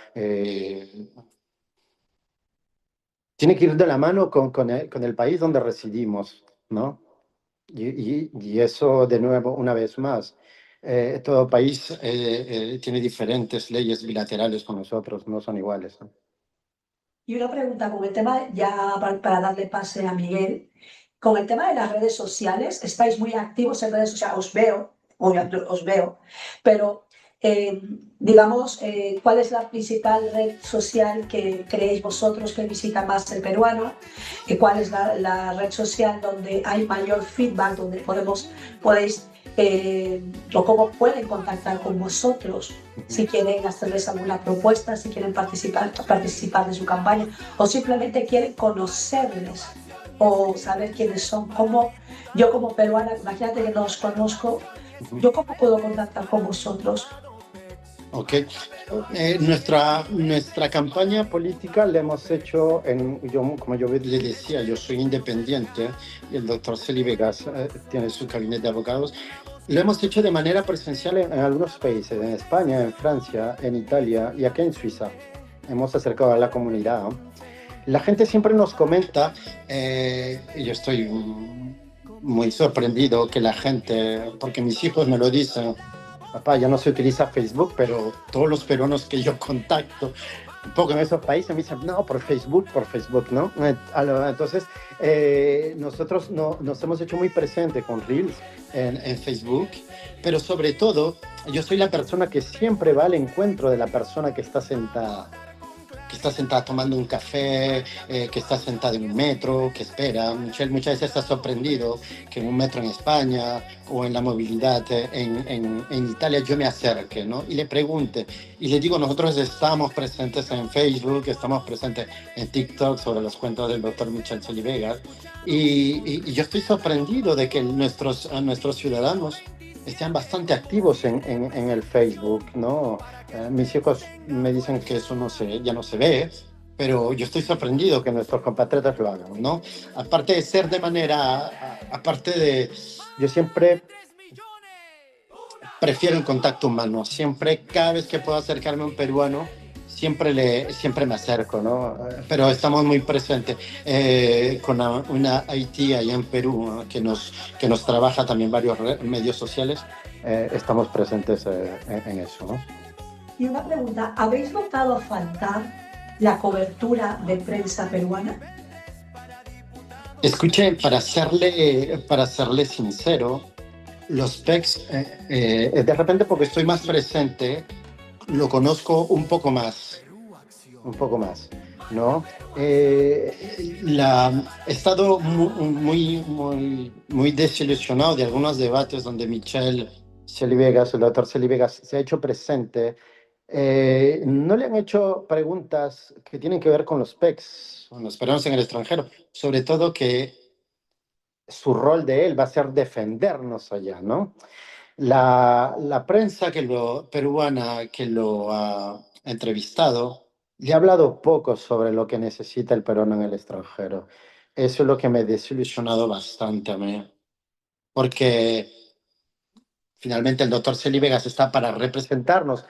Tiene que ir de la mano con el país donde residimos, ¿no? Y eso, de nuevo, una vez más, todo país tiene diferentes leyes bilaterales con nosotros, no son iguales, ¿no? Y una pregunta con el tema, ya para darle pase a Miguel, con el tema de las redes sociales, estáis muy activos en redes sociales, os veo, obviamente os veo, pero digamos, ¿cuál es la principal red social que creéis vosotros que visita más el peruano? ¿Cuál es la red social donde hay mayor feedback, donde podéis, o cómo pueden contactar con vosotros? Si quieren hacerles alguna propuesta, si quieren participar de su campaña o simplemente quieren conocerles o saber quiénes son. Yo como peruana, imagínate que no os conozco, ¿yo cómo puedo contactar con vosotros? Ok. Nuestra campaña política la hemos hecho, como yo le decía, yo soy independiente y el doctor Celi Vegas tiene su gabinete de abogados. Lo hemos hecho de manera presencial en algunos países, en España, en Francia, en Italia y aquí en Suiza. Hemos acercado a la comunidad. La gente siempre nos comenta, y yo estoy muy sorprendido que la gente, porque mis hijos me lo dicen, papá, ya no se utiliza Facebook, pero todos los peruanos que yo contacto, un poco en esos países, me dicen, no, por Facebook, ¿no? Entonces, nosotros nos hemos hecho muy presente con Reels en Facebook, pero sobre todo, yo soy la persona que siempre va al encuentro de la persona que está sentada tomando un café, que está sentada en un metro, que espera. Muchas veces está sorprendido que en un metro en España o en la movilidad en Italia yo me acerque, ¿no? Y le pregunte. Y le digo, nosotros estamos presentes en Facebook, estamos presentes en TikTok sobre los cuentos del doctor Michel Solivegas. Y yo estoy sorprendido de que nuestros ciudadanos están bastante activos en el Facebook, ¿no? Mis hijos me dicen que eso ya no se ve, pero yo estoy sorprendido que nuestros compatriotas lo hagan, ¿no? Aparte de, yo siempre prefiero el contacto humano, siempre, cada vez que puedo acercarme a un peruano, siempre me acerco, ¿no? Pero estamos muy presentes con una IT allá en Perú, ¿no? que nos trabaja también varios medios sociales, estamos presentes en eso, ¿no? Y una pregunta, ¿habéis notado faltar la cobertura de prensa peruana? Escuche, para serle sincero, los PECs, de repente porque estoy más presente, lo conozco un poco más, ¿no? He estado muy desilusionado de algunos debates donde el doctor Celi Vegas, se ha hecho presente. No le han hecho preguntas que tienen que ver con los PECs, con los peruanos en el extranjero, sobre todo que su rol de él va a ser defendernos allá, ¿no? La prensa peruana que lo ha entrevistado le ha hablado poco sobre lo que necesita el peruano en el extranjero. Eso es lo que me ha desilusionado bastante a mí, porque finalmente el doctor Celi Vegas está para representarnos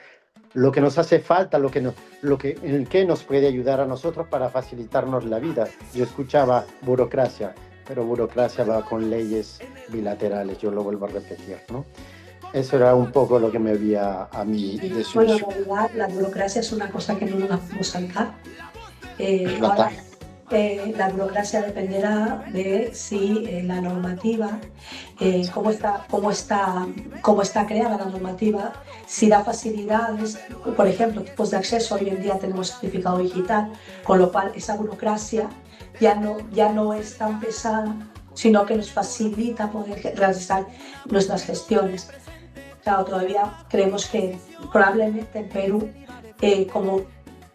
lo que nos hace falta, en qué nos puede ayudar a nosotros para facilitarnos la vida. Yo escuchaba burocracia, pero burocracia va con leyes bilaterales, yo lo vuelvo a repetir, ¿no? Eso era un poco lo que me había a mí Bueno, en realidad la burocracia es una cosa que no nos la podemos saltar. Ahora, la burocracia dependerá de si la normativa, cómo está creada la normativa, si da facilidades, por ejemplo, tipos de acceso. Hoy en día tenemos certificado digital, con lo cual esa burocracia ya no es tan pesada, sino que nos facilita poder realizar nuestras gestiones. Claro, todavía creemos que probablemente en Perú, como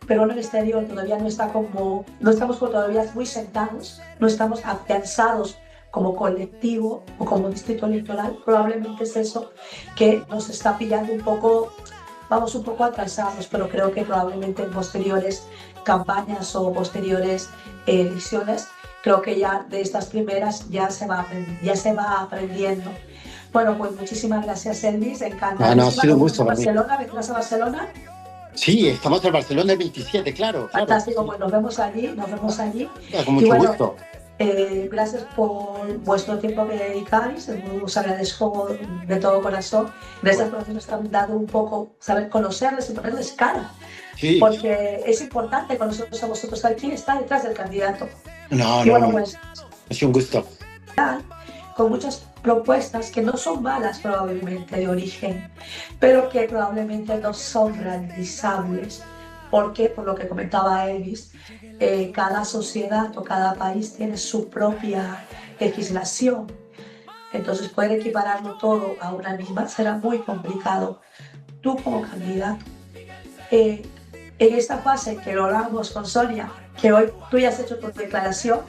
Perú en el exterior, todavía no estamos todavía muy sentados, no estamos afianzados como colectivo o como distrito electoral. Probablemente es eso que nos está pillando un poco, vamos un poco atrasados, pero creo que probablemente en posteriores campañas o posteriores elecciones, creo que ya de estas primeras ya se va aprendiendo. Bueno, pues muchísimas gracias, Elvis, encantadísima. No, ha sido un gusto para mí. ¿Vendrás a Barcelona? Sí, estamos en Barcelona el 27, claro. Fantástico, pues nos vemos allí. Con mucho gusto. Gracias por vuestro tiempo que dedicáis, os agradezco de todo corazón. Gracias por habernos dado un poco, saber conocerles y ponerles cara. Sí. Porque es importante conocerlos a vosotros, saber quién está detrás del candidato. Pues ha sido un gusto. Con muchas propuestas que no son malas probablemente de origen, pero que probablemente no son realizables, porque, por lo que comentaba Elvis, cada sociedad o cada país tiene su propia legislación. Entonces, poder equipararlo todo a una misma será muy complicado. Tú como candidato, en esta fase que lo hablamos con Sonia, que hoy tú ya has hecho tu declaración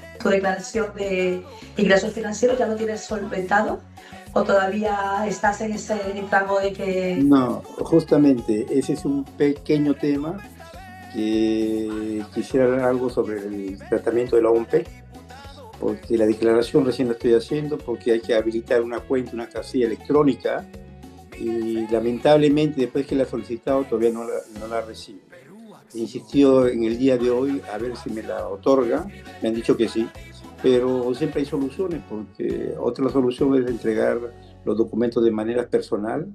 de ingresos financieros, ¿ya lo tienes solventado? ¿O todavía estás en ese rango de que...? No, justamente ese es un pequeño tema que quisiera hablar algo sobre el tratamiento de la OMP, porque la declaración recién la estoy haciendo, porque hay que habilitar una cuenta, una casilla electrónica, y lamentablemente después que la he solicitado todavía no la recibo. He insistido en el día de hoy a ver si me la otorga, me han dicho que sí, pero siempre hay soluciones, porque otra solución es entregar los documentos de manera personal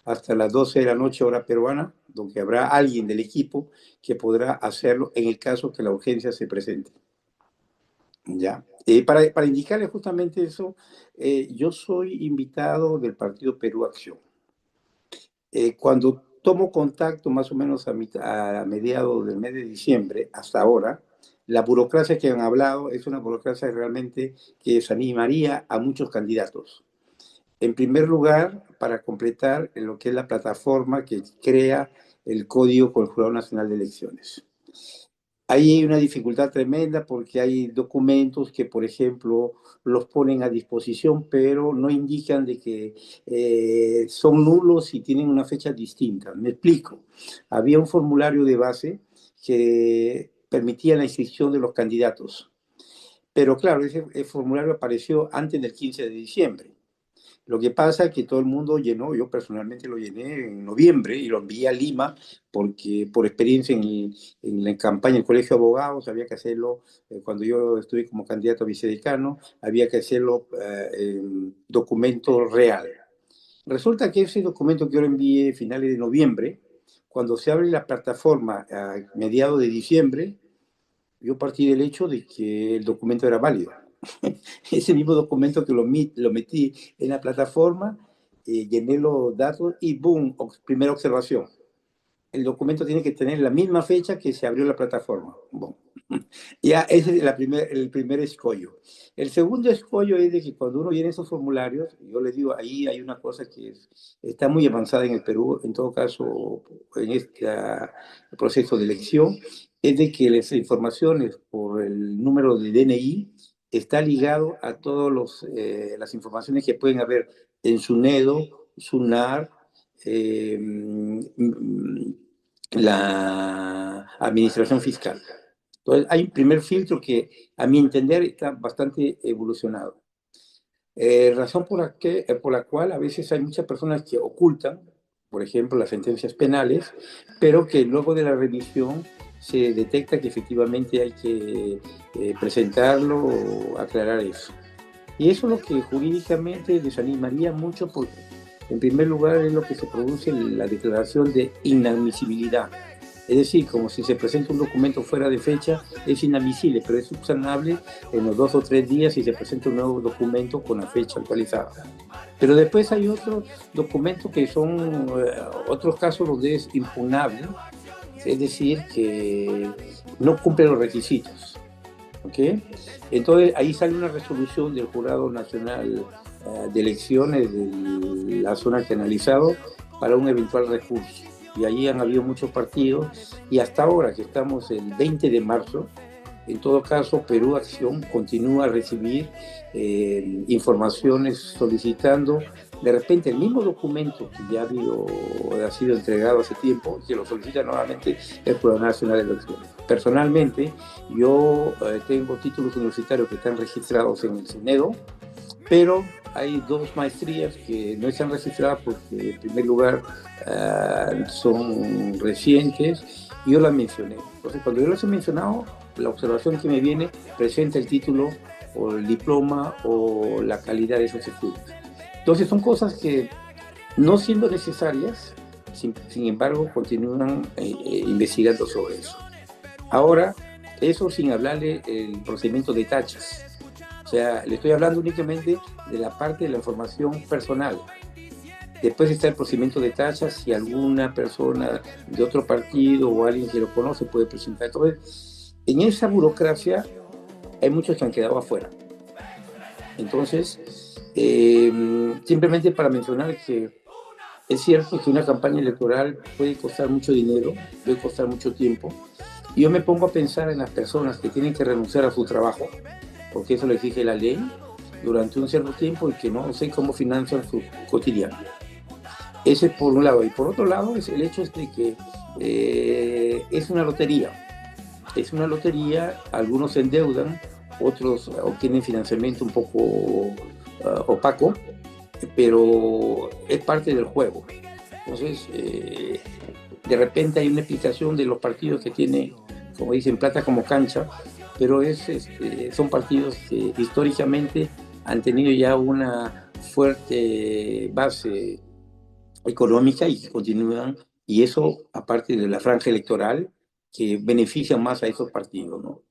hasta las 12 de la noche hora peruana, donde habrá alguien del equipo que podrá hacerlo en el caso que la urgencia se presente. Ya. Para indicarle justamente eso, yo soy invitado del partido Perú Acción. Cuando tomo contacto más o menos a mediados del mes de diciembre hasta ahora, la burocracia que han hablado es una burocracia realmente que desanimaría a muchos candidatos. En primer lugar, para completar lo que es la plataforma que crea el código con el Jurado Nacional de Elecciones. Ahí hay una dificultad tremenda porque hay documentos que, por ejemplo, los ponen a disposición, pero no indican de que son nulos y tienen una fecha distinta. Me explico. Había un formulario de base que permitía la inscripción de los candidatos. Pero claro, ese formulario apareció antes del 15 de diciembre. Lo que pasa es que todo el mundo llenó, yo personalmente lo llené en noviembre y lo envié a Lima porque por experiencia en la campaña del Colegio de Abogados había que hacerlo, cuando yo estuve como candidato a vicedecano, había que hacerlo en documento real. Resulta que ese documento que yo lo envié a finales de noviembre, cuando se abre la plataforma a mediados de diciembre, yo partí del hecho de que el documento era válido. Ese mismo documento que lo metí en la plataforma, llené los datos y ¡boom! Primera observación. El documento tiene que tener la misma fecha que se abrió la plataforma. Boom. Ya ese es el primer escollo. El segundo escollo es de que cuando uno llena esos formularios, yo les digo, ahí hay una cosa que está muy avanzada en el Perú, en todo caso, en este proceso de elección, es de que las informaciones por el número de DNI está ligado a todas las informaciones que pueden haber en SUNEDO, SUNAR, la administración fiscal. Entonces, hay un primer filtro que, a mi entender, está bastante evolucionado. Razón por la cual a veces hay muchas personas que ocultan, por ejemplo, las sentencias penales, pero que luego de la revisión se detecta que efectivamente hay que presentarlo o aclarar eso. Y eso es lo que jurídicamente desanimaría mucho porque, en primer lugar, es lo que se produce en la declaración de inadmisibilidad. Es decir, como si se presenta un documento fuera de fecha, es inadmisible, pero es subsanable en los 2 o 3 días si se presenta un nuevo documento con la fecha actualizada. Pero después hay otros documentos que son otros casos donde es impugnable, es decir, que no cumple los requisitos. ¿Okay? Entonces ahí sale una resolución del Jurado Nacional de Elecciones de la zona que ha analizado para un eventual recurso. Y allí han habido muchos partidos y hasta ahora que estamos el 20 de marzo, en todo caso Perú Acción continúa a recibir informaciones solicitando de repente el mismo documento que ya ha sido entregado hace tiempo, que lo solicita nuevamente el Jurado Nacional de Elecciones. Personalmente, yo tengo títulos universitarios que están registrados en el CENEDO, pero hay 2 maestrías que no están registradas porque, en primer lugar, son recientes y yo las mencioné. Entonces, cuando yo las he mencionado, la observación que me viene presenta el título o el diploma o la calidad de esos estudios. Entonces, son cosas que, no siendo necesarias, sin embargo, continúan investigando sobre eso. Ahora, eso sin hablarle el procedimiento de tachas. O sea, le estoy hablando únicamente de la parte de la información personal. Después está el procedimiento de tachas, si alguna persona de otro partido o alguien que lo conoce puede presentar. Entonces, en esa burocracia hay muchos que han quedado afuera. Entonces, simplemente para mencionar que es cierto que una campaña electoral puede costar mucho dinero, puede costar mucho tiempo. Y yo me pongo a pensar en las personas que tienen que renunciar a su trabajo, porque eso lo exige la ley, durante un cierto tiempo y que no sé cómo financian su cotidiano. Ese por un lado. Y por otro lado, es el hecho de que es una lotería. Es una lotería, algunos se endeudan, otros obtienen financiamiento un poco opaco, pero es parte del juego. Entonces, de repente hay una explicación de los partidos que tienen, como dicen, plata como cancha, pero son partidos que históricamente han tenido ya una fuerte base económica y que continúan, y eso aparte de la franja electoral que beneficia más a esos partidos, ¿no?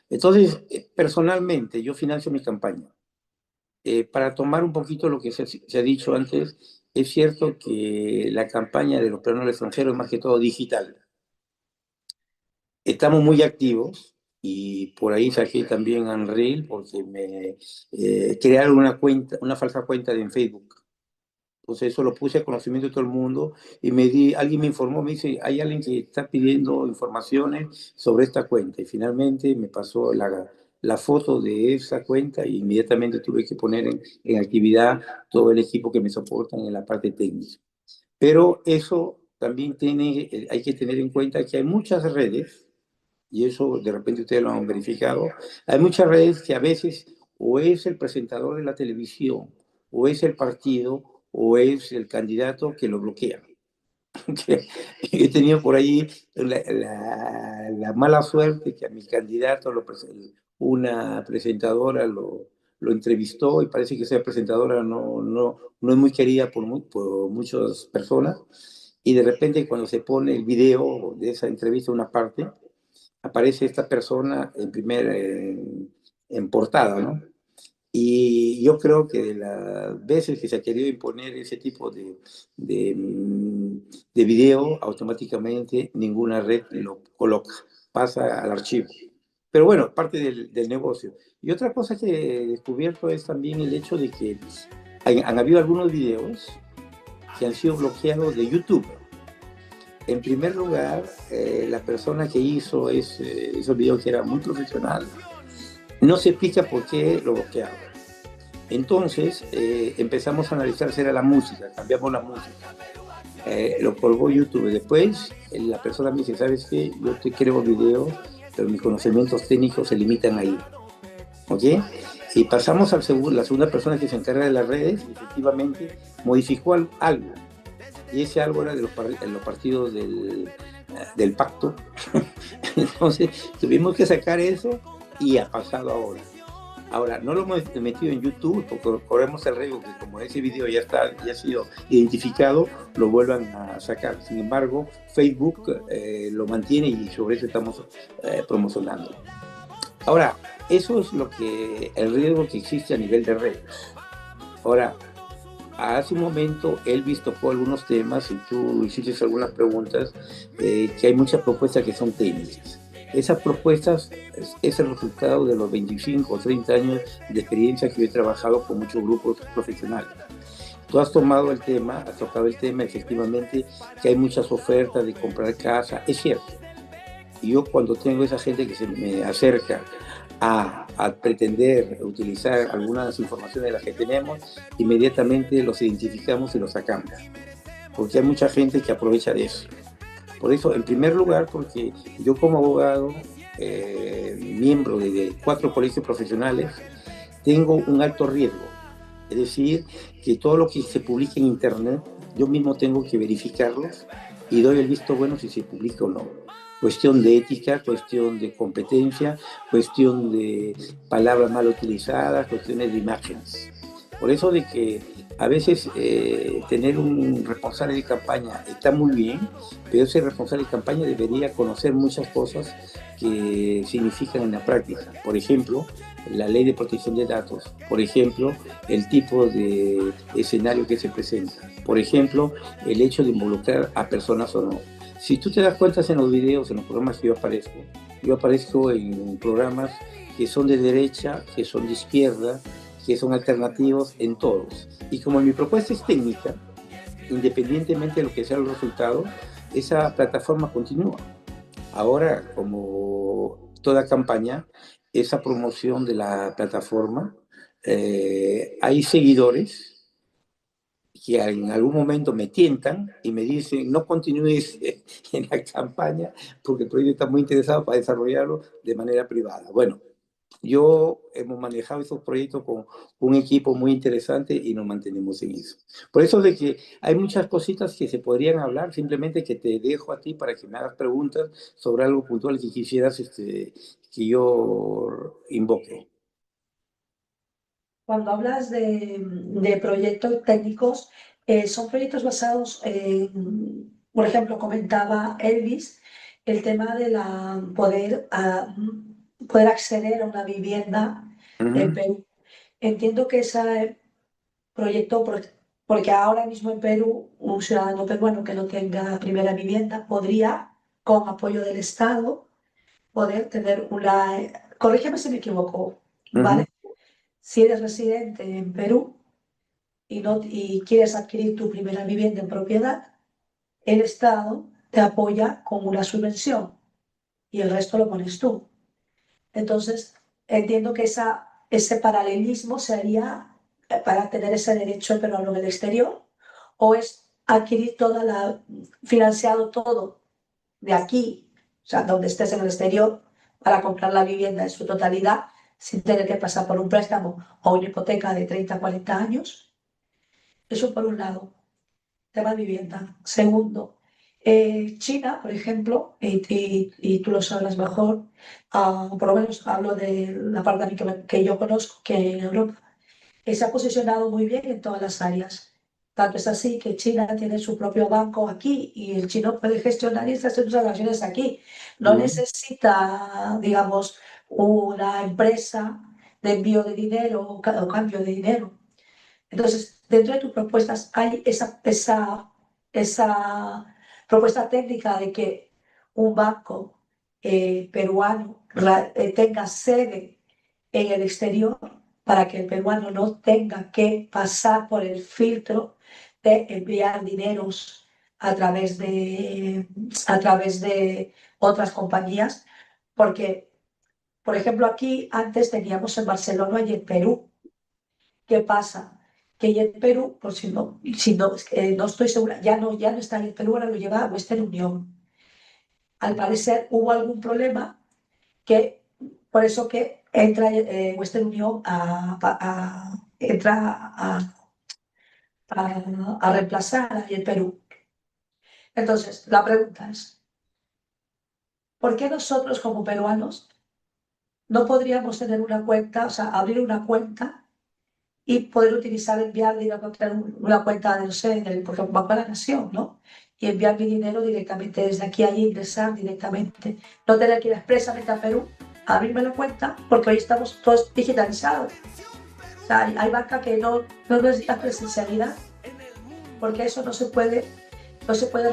Entonces, personalmente, yo financio mi campaña. Para tomar un poquito lo que se ha dicho antes, es cierto que la campaña de los peruanos extranjeros es más que todo digital. Estamos muy activos y por ahí saqué también a Unreal porque me crearon una falsa cuenta en Facebook. Entonces eso lo puse a conocimiento de todo el mundo y alguien me informó, me dice, hay alguien que está pidiendo informaciones sobre esta cuenta. Y finalmente me pasó la foto de esa cuenta y inmediatamente tuve que poner en actividad todo el equipo que me soportan en la parte técnica. Pero eso también hay que tener en cuenta que hay muchas redes, y eso de repente ustedes lo han verificado, hay muchas redes que a veces o es el presentador de la televisión, o es el partido, o es el candidato que lo bloquea. He tenido por ahí la mala suerte que a mi candidato, una presentadora lo entrevistó y parece que esa presentadora no es muy querida por muchas personas. Y de repente cuando se pone el video de esa entrevista, una parte, aparece esta persona en portada, ¿no? Y yo creo que de las veces que se ha querido imponer ese tipo de, de video, automáticamente ninguna red lo coloca, pasa al archivo. Pero bueno, parte del negocio. Y otra cosa que he descubierto es también el hecho de que han habido algunos videos que han sido bloqueados de YouTube. En primer lugar, la persona que hizo esos videos, que era muy profesional, no se explica por qué lo bloquearon. Entonces empezamos a analizar si era la música, cambiamos la música, lo colgó YouTube. Después la persona me dice, ¿sabes qué? Yo te creo videos, pero mis conocimientos técnicos se limitan ahí. ¿Ok? Y pasamos a la segunda persona que se encarga de las redes, y efectivamente modificó algo. Y ese algo era de los partidos del pacto. Entonces tuvimos que sacar eso y ha pasado ahora. Ahora, no lo hemos metido en YouTube porque corremos el riesgo que como ese video ya ha sido identificado, lo vuelvan a sacar. Sin embargo, Facebook lo mantiene y sobre eso estamos promocionando. Ahora, eso es el riesgo que existe a nivel de redes. Ahora, hace un momento Elvis tocó algunos temas y tú hiciste algunas preguntas, que hay muchas propuestas que son técnicas. Esas propuestas es el resultado de los 25 o 30 años de experiencia que yo he trabajado con muchos grupos profesionales. Tú has tocado el tema, efectivamente, que hay muchas ofertas de comprar casa, es cierto. Y yo cuando tengo esa gente que se me acerca a pretender utilizar algunas informaciones de las que tenemos, inmediatamente los identificamos y los sacamos. Porque hay mucha gente que aprovecha de eso. Por eso, en primer lugar, porque yo como abogado, miembro de 4 colegios profesionales, tengo un alto riesgo. Es decir, que todo lo que se publica en Internet, yo mismo tengo que verificarlos y doy el visto bueno si se publica o no. Cuestión de ética, cuestión de competencia, cuestión de palabras mal utilizadas, cuestiones de imágenes. Por eso de que a veces tener un responsable de campaña está muy bien, pero ese responsable de campaña debería conocer muchas cosas que significan en la práctica. Por ejemplo, la ley de protección de datos, por ejemplo, el tipo de escenario que se presenta, por ejemplo, el hecho de involucrar a personas o no. Si tú te das cuenta en los videos, en los programas que yo aparezco en programas que son de derecha, que son de izquierda, que son alternativos en todos. Y como mi propuesta es técnica, independientemente de lo que sea el resultado, esa plataforma continúa. Ahora, como toda campaña, esa promoción de la plataforma, hay seguidores que en algún momento me tientan y me dicen no continúes en la campaña porque el proyecto está muy interesado para desarrollarlo de manera privada. Bueno, yo hemos manejado esos proyectos con un equipo muy interesante y nos mantenemos en eso. Por eso de que hay muchas cositas que se podrían hablar, simplemente que te dejo a ti para que me hagas preguntas sobre algo puntual que quisieras que yo invoque. Cuando hablas de proyectos técnicos, son proyectos basados en, por ejemplo, comentaba Elvis, el tema de poder acceder a una vivienda en Perú. Entiendo que ese proyecto, porque ahora mismo en Perú, un ciudadano peruano que no tenga primera vivienda podría, con apoyo del Estado, poder tener corrígeme si me equivoco, ¿vale? Si eres residente en Perú y quieres adquirir tu primera vivienda en propiedad, el Estado te apoya con una subvención y el resto lo pones tú. Entonces, entiendo que ese paralelismo sería para tener ese derecho peruano en el exterior, o es adquirir financiado todo de aquí, o sea, donde estés en el exterior, para comprar la vivienda en su totalidad, sin tener que pasar por un préstamo o una hipoteca de 30 40 años. Eso por un lado, tema de vivienda. Segundo, China, por ejemplo, y tú lo sabrás mejor, por lo menos hablo de la parte de mí que yo conozco, que en Europa se ha posicionado muy bien en todas las áreas. Tanto es así que China tiene su propio banco aquí y el chino puede gestionar y hacer sus transacciones aquí. No necesita, digamos, una empresa de envío de dinero o cambio de dinero. Entonces, dentro de tus propuestas hay esa propuesta técnica de que un banco peruano tenga sede en el exterior para que el peruano no tenga que pasar por el filtro de enviar dineros a través de otras compañías, porque, por ejemplo, aquí antes teníamos en Barcelona y en Perú. ¿Qué pasa? Que ya en Perú, por si no, no estoy segura, ya no está en el Perú, ahora lo lleva a Western Union. Al parecer hubo algún problema que, por eso que entra Western Union entra a reemplazar a el Perú. Entonces, la pregunta es, ¿por qué nosotros como peruanos no podríamos tener una cuenta, o sea, abrir una cuenta y poder utilizar, enviar dinero, tener una cuenta de, no sé, por ejemplo, Banco de la Nación, ¿no? Y enviar mi dinero directamente desde aquí a allí, ingresar directamente. No tener que ir expresamente a Perú a abrirme la cuenta, porque hoy estamos todos digitalizados. O sea, hay banca que no necesita presencialidad, porque eso no se puede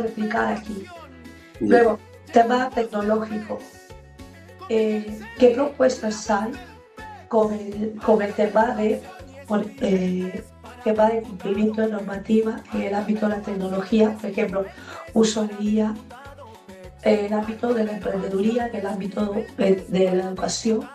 replicar aquí. Luego, tema tecnológico. ¿Qué propuestas hay con el tema de cumplimiento de normativa en el ámbito de la tecnología? Por ejemplo, uso de IA en el ámbito de la emprendeduría, en el ámbito de la educación,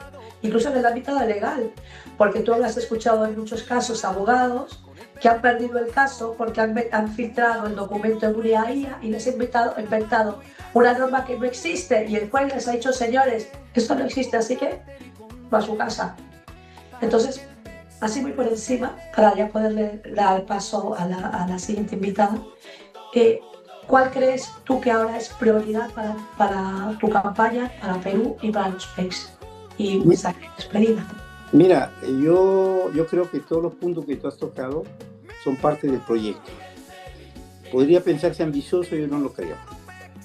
incluso en el ámbito legal, porque tú habrás escuchado en muchos casos abogados que han perdido el caso porque han filtrado el documento en una IA y les han inventado una norma que no existe, y el juez les ha dicho: señores, esto no existe, así que va a su casa. Entonces, así muy por encima, para ya poderle dar paso a la siguiente invitada, ¿cuál crees tú que ahora es prioridad para tu campaña, para Perú y para los países? Y un mensaje de despedida. Mira, yo creo que todos los puntos que tú has tocado son parte del proyecto. Podría pensarse ambicioso, yo no lo creo,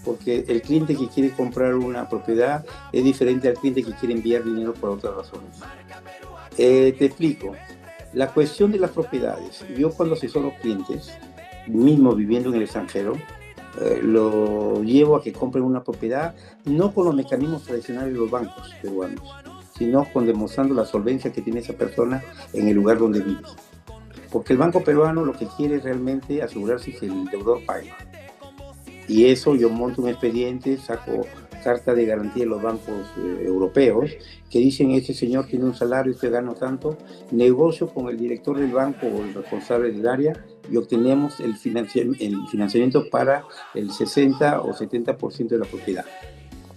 porque el cliente que quiere comprar una propiedad es diferente al cliente que quiere enviar dinero por otras razones. Te explico. La cuestión de las propiedades, yo cuando asesoro clientes, mismo viviendo en el extranjero, lo llevo a que compren una propiedad no con los mecanismos tradicionales de los bancos peruanos, sino con demostrando la solvencia que tiene esa persona en el lugar donde vive. Porque el banco peruano lo que quiere es realmente asegurarse que el deudor pague. Y eso yo monto un expediente, saco carta de garantía de los bancos europeos que dicen: este señor tiene un salario, usted gana tanto, negocio con el director del banco o el responsable del área y obtenemos el financiamiento para el 60 o 70% de la propiedad.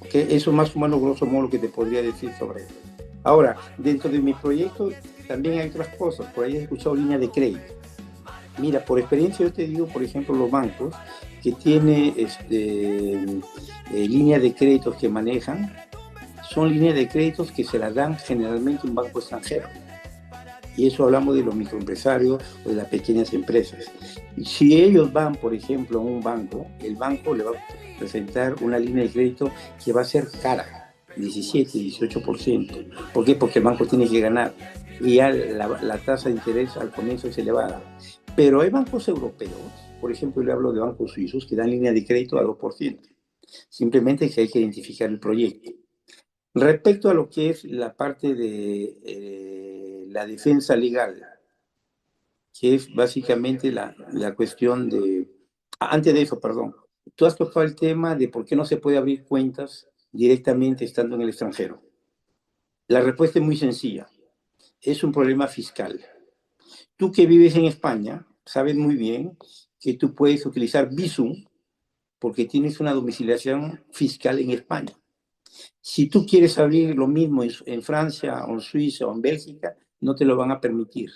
¿Okay? Eso es más o menos grosso modo lo que te podría decir sobre eso. Ahora, dentro de mi proyecto también hay otras cosas. Por ahí he escuchado línea de crédito. Mira, por experiencia yo te digo, por ejemplo, los bancos que tienen líneas de créditos que manejan, son líneas de créditos que se las dan generalmente un banco extranjero. Y eso hablamos de los microempresarios o de las pequeñas empresas. Y si ellos van, por ejemplo, a un banco, el banco le va a presentar una línea de crédito que va a ser cara, 17, 18%. ¿Por qué? Porque el banco tiene que ganar. Y ya la tasa de interés al comienzo es elevada. Pero hay bancos europeos, por ejemplo, yo le hablo de bancos suizos, que dan línea de crédito a 2%. Simplemente que hay que identificar el proyecto. Respecto a lo que es la parte de la defensa legal, que es básicamente la cuestión de... Antes de eso, perdón, tú has tocado el tema de por qué no se puede abrir cuentas directamente estando en el extranjero. La respuesta es muy sencilla. Es un problema fiscal. Tú que vives en España, sabes muy bien que tú puedes utilizar Bizum porque tienes una domiciliación fiscal en España. Si tú quieres abrir lo mismo en Francia o en Suiza o en Bélgica, no te lo van a permitir.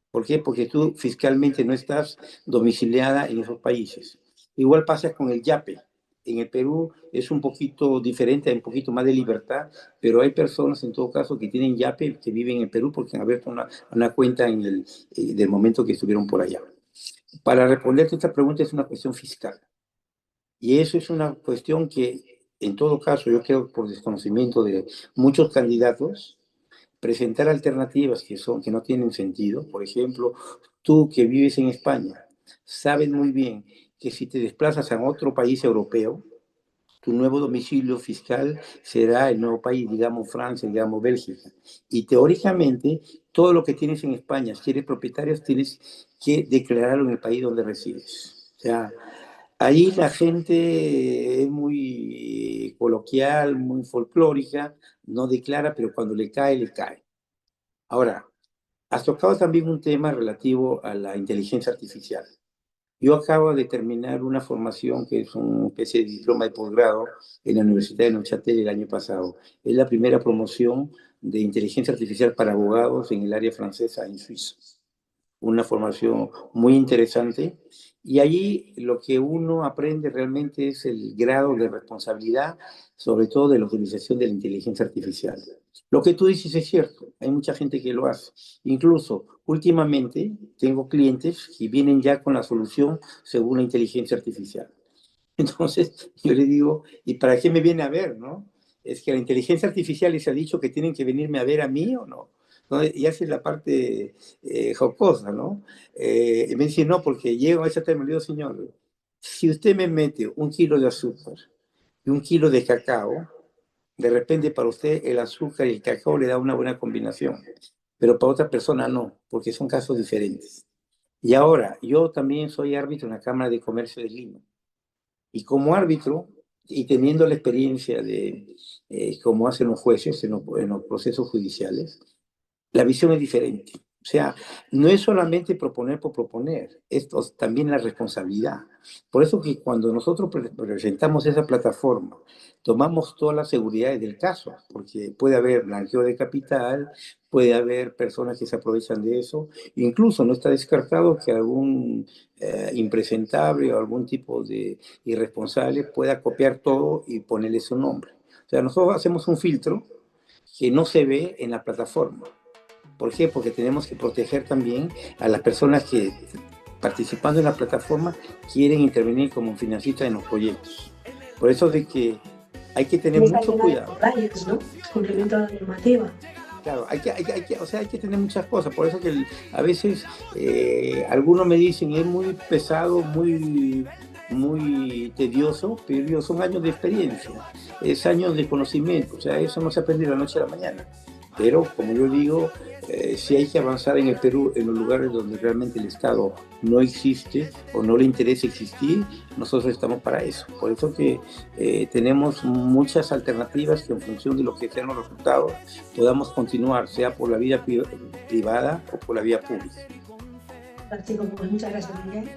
¿Por qué? Porque tú fiscalmente no estás domiciliada en esos países. Igual pasa con el YAPE. En el Perú es un poquito diferente, hay un poquito más de libertad, pero hay personas en todo caso que tienen YAPE que viven en Perú porque han abierto una cuenta del momento que estuvieron por allá. Para responderte esta pregunta es una cuestión fiscal. Y eso es una cuestión que, en todo caso, yo creo por desconocimiento de muchos candidatos, presentar alternativas que no tienen sentido. Por ejemplo, tú que vives en España, sabes muy bien que si te desplazas a otro país europeo, tu nuevo domicilio fiscal será el nuevo país, digamos Francia, digamos Bélgica. Y teóricamente, todo lo que tienes en España, si eres propietario, tienes que declararlo en el país donde resides. O sea, ahí la gente es muy coloquial, muy folclórica, no declara, pero cuando le cae, le cae. Ahora, has tocado también un tema relativo a la inteligencia artificial. Yo acabo de terminar una formación que es una especie de diploma de posgrado en la Universidad de Neuchâtel el año pasado. Es la primera promoción de inteligencia artificial para abogados en el área francesa en Suiza. Una formación muy interesante Y ahí lo que uno aprende realmente es el grado de responsabilidad, sobre todo de la utilización de la inteligencia artificial. Lo que tú dices es cierto, hay mucha gente que lo hace. Incluso últimamente tengo clientes que vienen ya con la solución según la inteligencia artificial. Entonces yo le digo, ¿y para qué me viene a ver, no? Es que la inteligencia artificial les ha dicho que tienen que venirme a ver a mí o no. ¿No? Y hace la parte jocosa, ¿no? Y me dice, no, porque llego a ese tema, le digo, señor, si usted me mete 1 kilo de azúcar y 1 kilo de cacao, de repente para usted el azúcar y el cacao le da una buena combinación, pero para otra persona no, porque son casos diferentes. Y ahora, yo también soy árbitro en la Cámara de Comercio de Lima. Y como árbitro, y teniendo la experiencia de cómo hacen los jueces en los procesos judiciales, la visión es diferente. O sea, no es solamente proponer por proponer, es también la responsabilidad. Por eso que cuando nosotros presentamos esa plataforma, tomamos todas las seguridades del caso, porque puede haber blanqueo de capital, puede haber personas que se aprovechan de eso, incluso no está descartado que algún impresentable o algún tipo de irresponsable pueda copiar todo y ponerle su nombre. O sea, nosotros hacemos un filtro que no se ve en la plataforma. ¿Por qué? Porque tenemos que proteger también a las personas que, participando en la plataforma, quieren intervenir como financistas en los proyectos. Por eso de que hay que tener mucho cuidado. ¿No? Cumplimiento de la normativa. Claro, o sea, hay que tener muchas cosas. Por eso que a veces algunos me dicen es muy pesado, muy tedioso, pero son años de experiencia, es años de conocimiento. O sea, eso no se aprende de la noche a la mañana. Pero, como yo digo, si hay que avanzar en el Perú, en los lugares donde realmente el Estado no existe o no le interesa existir, nosotros estamos para eso. Por eso que tenemos muchas alternativas que en función de lo que sean los resultados podamos continuar, sea por la vía privada o por la vía pública. Chicos, pues muchas gracias, Miguel.